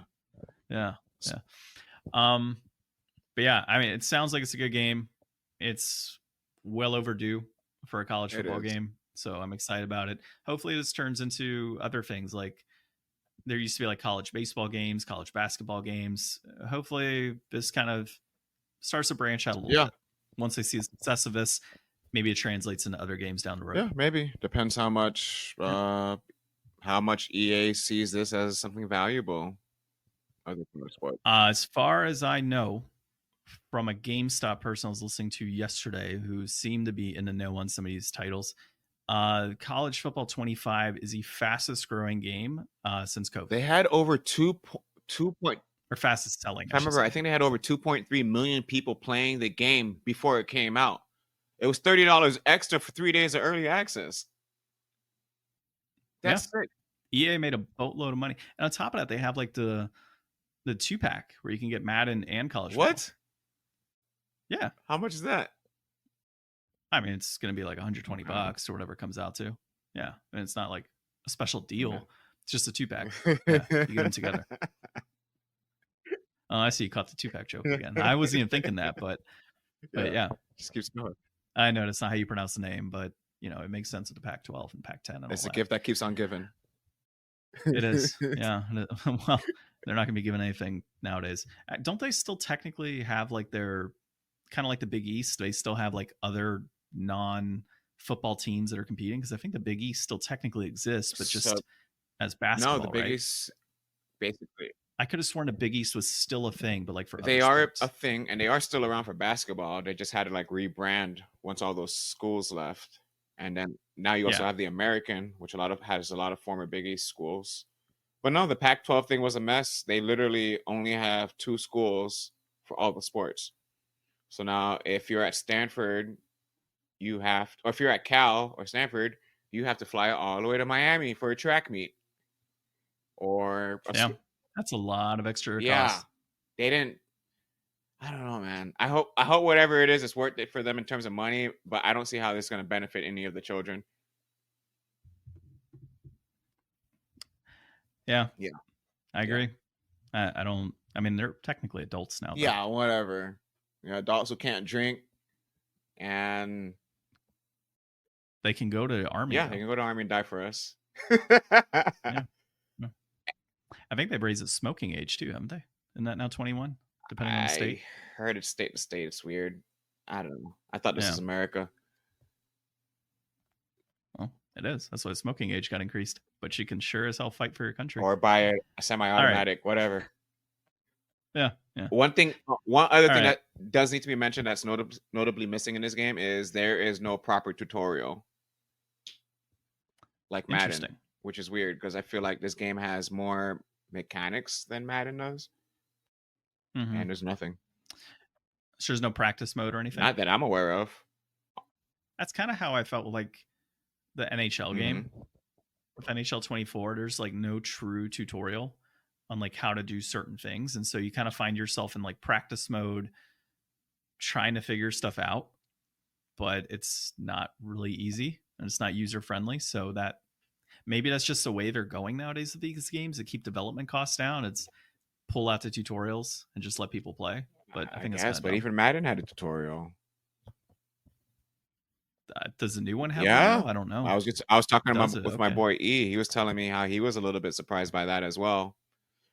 But yeah, I mean, it sounds like it's a good game. It's well overdue for a college football game, so I'm excited about it. Hopefully this turns into other things. Like there used to be like college baseball games, college basketball games. Hopefully this kind of starts to branch out a little bit. Once they see the success of this, maybe it translates into other games down the road. Yeah, maybe. Depends how much EA sees this as something valuable. As far as I know, from a GameStop person I was listening to yesterday who seemed to be in the know on some of these titles, College Football 25 is the fastest growing game since COVID. They had over or fastest selling. I remember, I think they had over 2.3 million people playing the game before it came out. It was $30 extra for 3 days of early access. That's sick. EA made a boatload of money. And on top of that, they have like the 2-pack where you can get Madden and college football. What? Yeah. How much is that? I mean, it's going to be like $120 or whatever it comes out to. Yeah. And it's not like a special deal. Yeah. It's just a 2-pack. Yeah, you get them together. Oh, I see you caught the 2-pack joke again. I wasn't even thinking that, but yeah. Just keeps going. I know that's not how you pronounce the name, but it makes sense with the Pac-12 and Pac-10. And it's a gift that keeps on giving. It is. Yeah. Well, they're not going to be giving anything nowadays. Don't they still technically have like their kind of like the Big East? They still have like other non-football teams that are competing? Because I think the Big East still technically exists, but just as basketball. No, the Big East basically. I could have sworn the Big East was still a thing, but like for they other are sports. a thing, and they are still around for basketball. They just had to like rebrand once all those schools left, and then now you also have the American, which has a lot of former Big East schools. But no, the Pac-12 thing was a mess. They literally only have 2 schools for all the sports. So now, if you're at Stanford, or if you're at Cal or Stanford, you have to fly all the way to Miami for a track meet. Or that's a lot of extra cost. Yeah, they didn't. I don't know, man. I hope whatever it is, it's worth it for them in terms of money. But I don't see how this is going to benefit any of the children. Yeah, I agree. I don't. I mean, they're technically adults now. Yeah, whatever. Adults who can't drink, and they can go to Army. Yeah, they can go to Army and die for us. Yeah. I think they've raised the smoking age too, haven't they? Isn't that now 21, depending on the state? I heard it's state to state. It's weird. I don't know. I thought this was America. Well, it is. That's why the smoking age got increased. But you can sure as hell fight for your country. Or buy a semi-automatic, whatever. Yeah. One other thing that does need to be mentioned that's notably missing in this game is there is no proper tutorial. Like Madden. Which is weird because I feel like this game has more mechanics than Madden does. Mm-hmm. And there's nothing. So there's no practice mode or anything? Not that I'm aware of. That's kind of how I felt like the NHL game. With NHL 24, there's like no true tutorial on like how to do certain things. And so you kind of find yourself in like practice mode trying to figure stuff out. But it's not really easy and it's not user friendly. So that maybe that's just the way they're going nowadays with these games to keep development costs down. It's pull out the tutorials and just let people play. But I think but even Madden had a tutorial. Does the new one have Yeah, Limbo? I don't know. I was talking Does it? with my Okay. boy E. He was telling me how he was a little bit surprised by that as well.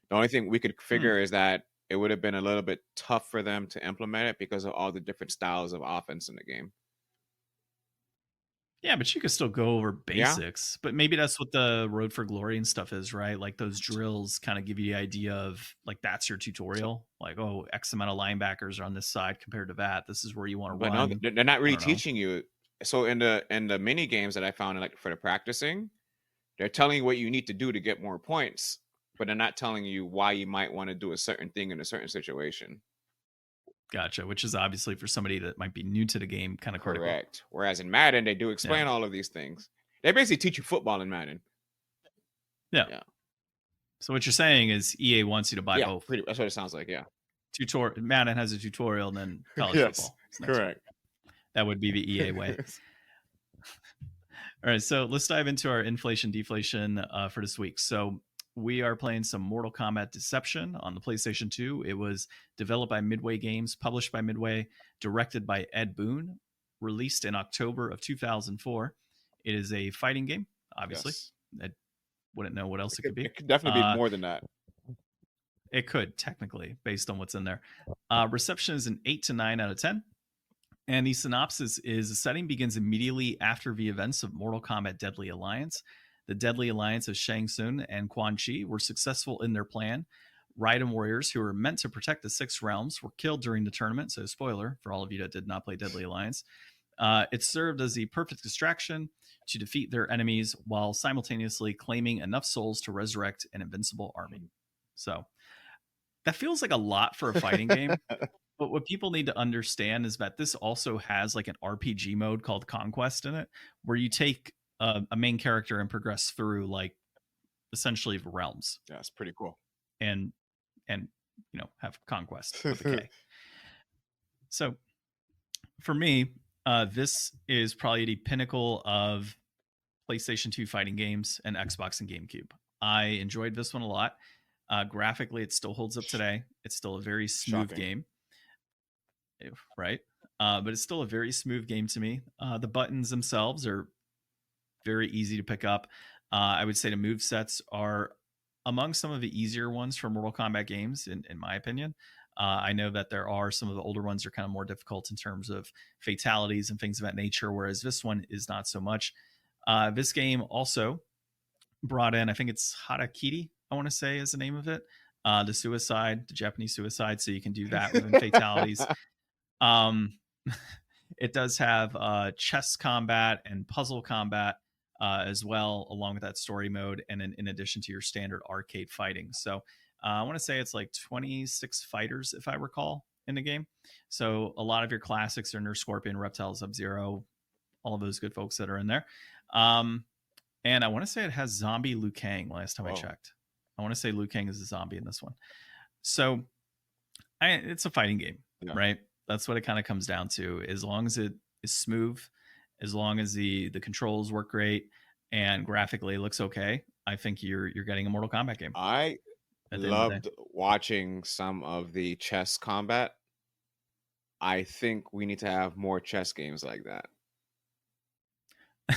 The only thing we could Hmm. figure is that it would have been a little bit tough for them to implement it because of all the different styles of offense in the game. Yeah, but you could still go over Yeah, basics. But maybe that's what the Road for Glory and stuff is, right? Like those drills kind of give you the idea of like that's your tutorial. Like, oh, X amount of linebackers are on this side compared to that. This is where you want to but no, run. they're not I really don't know. teaching you. So in the mini games that I found, like for the practicing, they're telling you what you need to do to get more points, but they're not telling you why you might want to do a certain thing in a certain situation. Gotcha. Which is obviously for somebody that might be new to the game kind of critical. Correct. Whereas in Madden, they do Yeah. explain all of these things. They basically teach you football in Madden. Yeah. Yeah. So what you're saying is EA wants you to buy Yeah, both. that's what it sounds like. Yeah. Madden has a tutorial and then college Yes, football. correct. That would be the EA way. All right, so let's dive into our inflation deflation for this week. So we are playing some Mortal Kombat Deception on the PlayStation 2. It was developed by Midway Games, published by Midway, directed by Ed Boon, released in October of 2004. It is a fighting game, obviously. Yes. I wouldn't know what else it could be. It could definitely be more than that. It could, technically, based on what's in there. Reception is an 8 to 9 out of 10. And the synopsis is the setting begins immediately after the events of Mortal Kombat Deadly Alliance. The Deadly Alliance of Shang Tsung and Quan Chi were successful in their plan. Raiden warriors who were meant to protect the Six Realms were killed during the tournament. So, spoiler for all of you that did not play Deadly Alliance. It served as the perfect distraction to defeat their enemies while simultaneously claiming enough souls to resurrect an invincible army. So, that feels like a lot for a fighting game. But what people need to understand is that this also has like an RPG mode called Conquest in it, where you take a main character and progress through like essentially realms. Yeah, it's pretty cool. And have conquest with a K. So for me, this is probably the pinnacle of PlayStation 2 fighting games and Xbox and GameCube. I enjoyed this one a lot. Graphically, it still holds up today. It's still a very smooth game. Right? But it's still a very smooth game to me. The buttons themselves are very easy to pick up. I would say the move sets are among some of the easier ones for Mortal Kombat games, in my opinion. I know that there are some of the older ones are kind of more difficult in terms of fatalities and things of that nature, whereas this one is not so much. This game also brought in, I think it's Harakiri, I want to say is the name of it. The Japanese suicide, so you can do that within fatalities. It does have chess combat and puzzle combat as well, along with that story mode, and in addition to your standard arcade fighting. So I want to say it's like 26 fighters, if I recall, in the game. So a lot of your classics are Nurse Scorpion, Reptile, Sub-Zero, all of those good folks that are in there. And I want to say it has zombie Liu Kang last time I checked. I want to say Liu Kang is a zombie in this one. So it's a fighting game, right? That's what it kind of comes down to. As long as it is smooth, as long as the controls work great and graphically it looks okay, I think you're getting a Mortal Kombat game. I loved watching some of the chess combat. I think we need to have more chess games like that.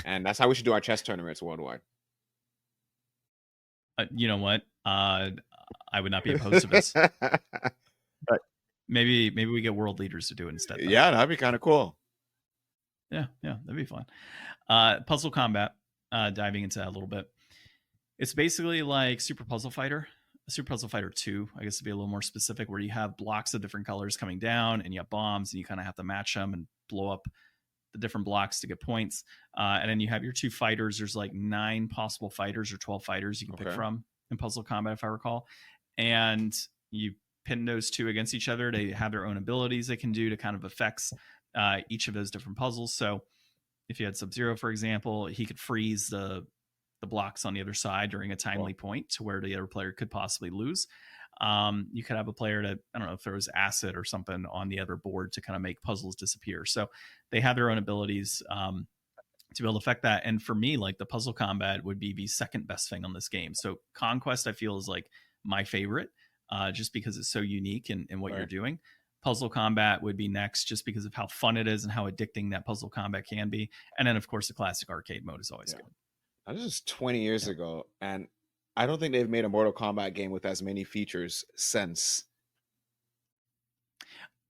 And that's how we should do our chess tournaments worldwide. You know what? I would not be opposed to this. But maybe we get world leaders to do it instead. Though. Yeah, that'd be kind of cool. Yeah, that'd be fun. Puzzle combat, diving into that a little bit. It's basically like Super Puzzle Fighter 2, I guess to be a little more specific, where you have blocks of different colors coming down and you have bombs and you kind of have to match them and blow up the different blocks to get points. And then you have your two fighters. There's like 9 possible fighters or 12 fighters you can pick from in Puzzle Combat, if I recall. And you pin those two against each other. They have their own abilities they can do to kind of affect each of those different puzzles. So if you had Sub-Zero, for example, he could freeze the blocks on the other side during a timely point to where the other player could possibly lose. You could have a player that, I don't know, throws acid or something on the other board to kind of make puzzles disappear. So they have their own abilities to be able to affect that. And for me, like the puzzle combat would be the second best thing on this game. So Conquest, I feel, is like my favorite just because it's so unique in what you're doing. Puzzle Combat would be next, just because of how fun it is and how addicting that Puzzle Combat can be. And then, of course, the classic arcade mode is always good. Now, this is 20 years ago, and I don't think they've made a Mortal Kombat game with as many features since.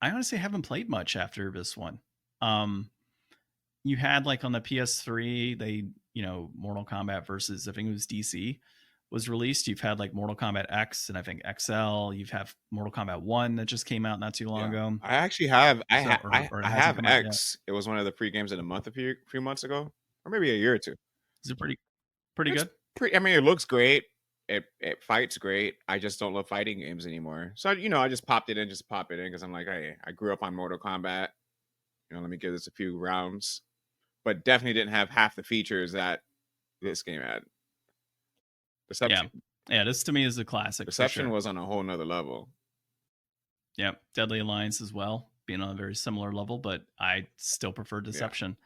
I honestly haven't played much after this one. You had like on the PS3, they, Mortal Kombat versus, I think it was DC, was released. You've had like Mortal Kombat X and I think XL. You've had Mortal Kombat 1 that just came out not too long ago. I actually have I have X. It was one of the free games of the month a few months ago, or maybe a year or two. Is it pretty good? I mean, it looks great. It fights great. I just don't love fighting games anymore. So I just popped it in because I'm like, hey, I grew up on Mortal Kombat. Let me give this a few rounds. But definitely didn't have half the features that this game had. Deception. Yeah, this to me is a classic. Deception was on a whole nother level. Yeah, Deadly Alliance as well, being on a very similar level, but I still prefer Deception.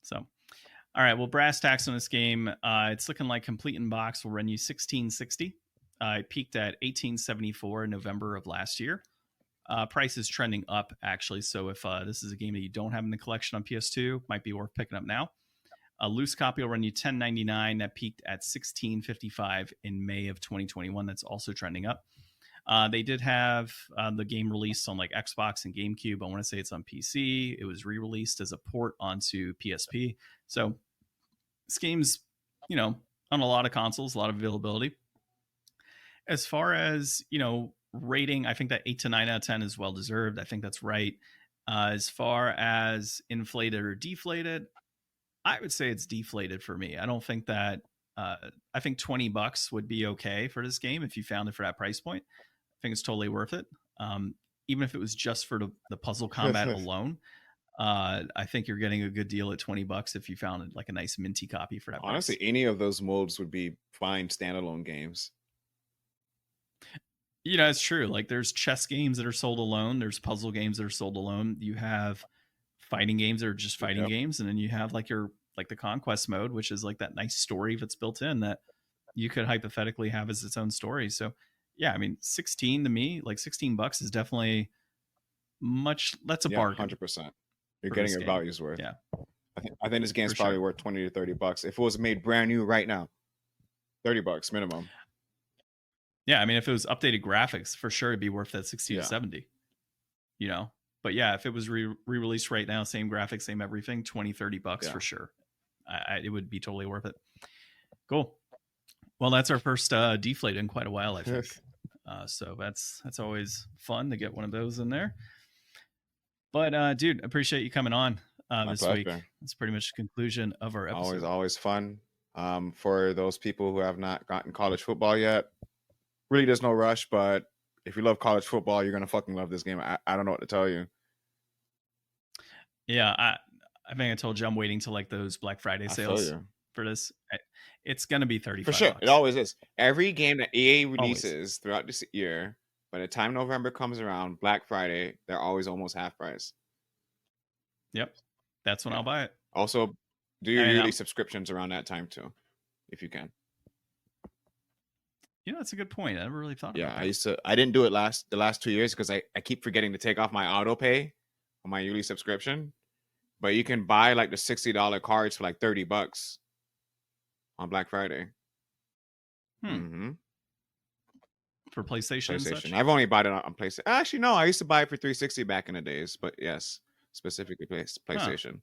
So, all right, well, brass tacks on this game. It's looking like complete in box will run you $16.60. It peaked at $18.74 in November of last year. Price is trending up, actually. So if this is a game that you don't have in the collection on PS2, might be worth picking up now. A loose copy will run you $10.99. That peaked at $16.55 in May of 2021. That's also trending up. They did have the game released on like Xbox and GameCube. I want to say it's on PC. It was re-released as a port onto PSP. So this game's, on a lot of consoles, a lot of availability. As far as, rating, I think that 8 to 9 out of 10 is well deserved. I think that's right. As far as inflated or deflated, I would say it's deflated for me. I don't think that I think $20 would be okay for this game if you found it for that price point. I think it's totally worth it. Even if it was just for the Puzzle Combat alone, I think you're getting a good deal at $20 if you found like a nice minty copy for that price. Honestly, any of those modes would be fine standalone games. It's true. Like there's chess games that are sold alone. There's puzzle games that are sold alone. You have fighting games that are just fighting games. And then you have like the conquest mode, which is like that nice story that's built in that you could hypothetically have as its own story. So yeah, I mean, 16 to me, like $16 is definitely that's a bargain. 100%. You're getting your value's worth. Yeah. I think this game's probably worth $20 to $30. If it was made brand new right now, $30 minimum. Yeah, I mean, if it was updated graphics, for sure it'd be worth that 60 to 70. But yeah, if it was re-released right now, same graphics, same everything, $20-$30 for sure. It would be totally worth it. Cool. Well, that's our first deflate in quite a while, I think. So that's always fun to get one of those in there. But dude, appreciate you coming on this week. That's pretty much the conclusion of our episode. Always fun. For those people who have not gotten college football yet, really there's no rush, but if you love college football, you're gonna fucking love this game. I don't know what to tell you. Yeah, I think I told you I'm waiting till like those Black Friday sales for this. It's gonna be $35 for sure. It always is. Every game that EA releases throughout this year, by the time November comes around, Black Friday, they're always almost half price. Yep, that's when I'll buy it. Also, do your yearly subscriptions around that time too, if you can. That's a good point. I never really thought about that. I didn't do it the last 2 years because I keep forgetting to take off my auto pay on my yearly subscription. But you can buy like the $60 cards for like $30 on Black Friday. Mm-hmm. For PlayStation. And such? I've only bought it on PlayStation. Actually, no, I used to buy it for $360 back in the days. But yes, specifically PlayStation. I'm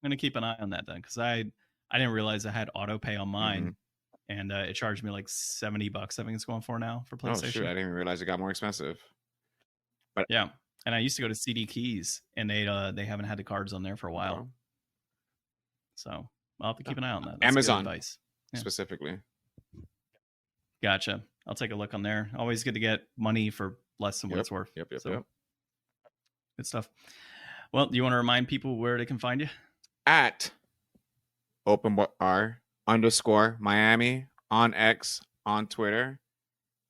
gonna keep an eye on that then, because I didn't realize I had auto pay on mine. Mm-hmm. And it charged me like $70. I think it's going for now for PlayStation. Oh, shoot. I didn't even realize it got more expensive. But yeah, and I used to go to CD Keys, and they haven't had the cards on there for a while. So I'll have to keep an eye on that. That's Amazon advice, specifically. Gotcha. I'll take a look on there. Always good to get money for less than what it's worth. Yep. Good stuff. Well, do you want to remind people where they can find you? At openbar_Miami on X, on Twitter,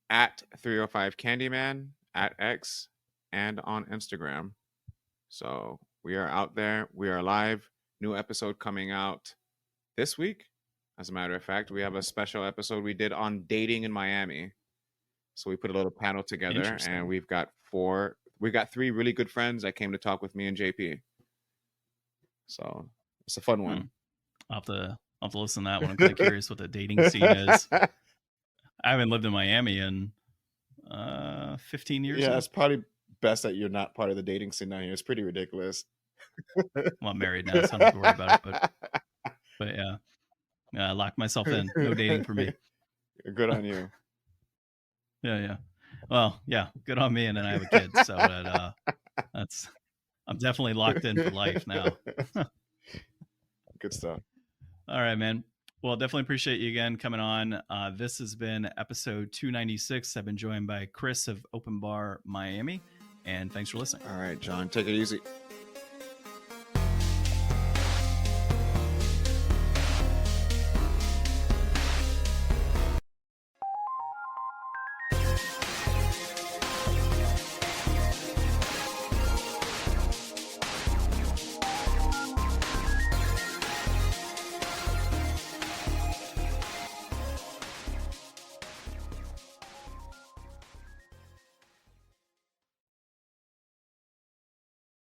at 305 Candyman, at X, and on Instagram. So we are out there. We are live. New episode coming out this week. As a matter of fact, we have a special episode we did on dating in Miami. So we put a little panel together, and we've got 4 we got 3 really good friends that came to talk with me and JP. So it's a fun one. I'll have to listen to that one. I'm kind of curious what the dating scene is. I haven't lived in Miami in 15 years. Yeah, it's probably best that you're not part of the dating scene down here. It's pretty ridiculous. Well, I'm married now, so I don't have to worry about it. But yeah, I locked myself in. No dating for me. Good on you. Yeah. Well, yeah, good on me. And then I have a kid, so I'm definitely locked in for life now. Good stuff. All right, man. Well, definitely appreciate you again coming on. This has been episode 296. I've been joined by Chris of Open Bar Miami, and thanks for listening. All right, John, take it easy.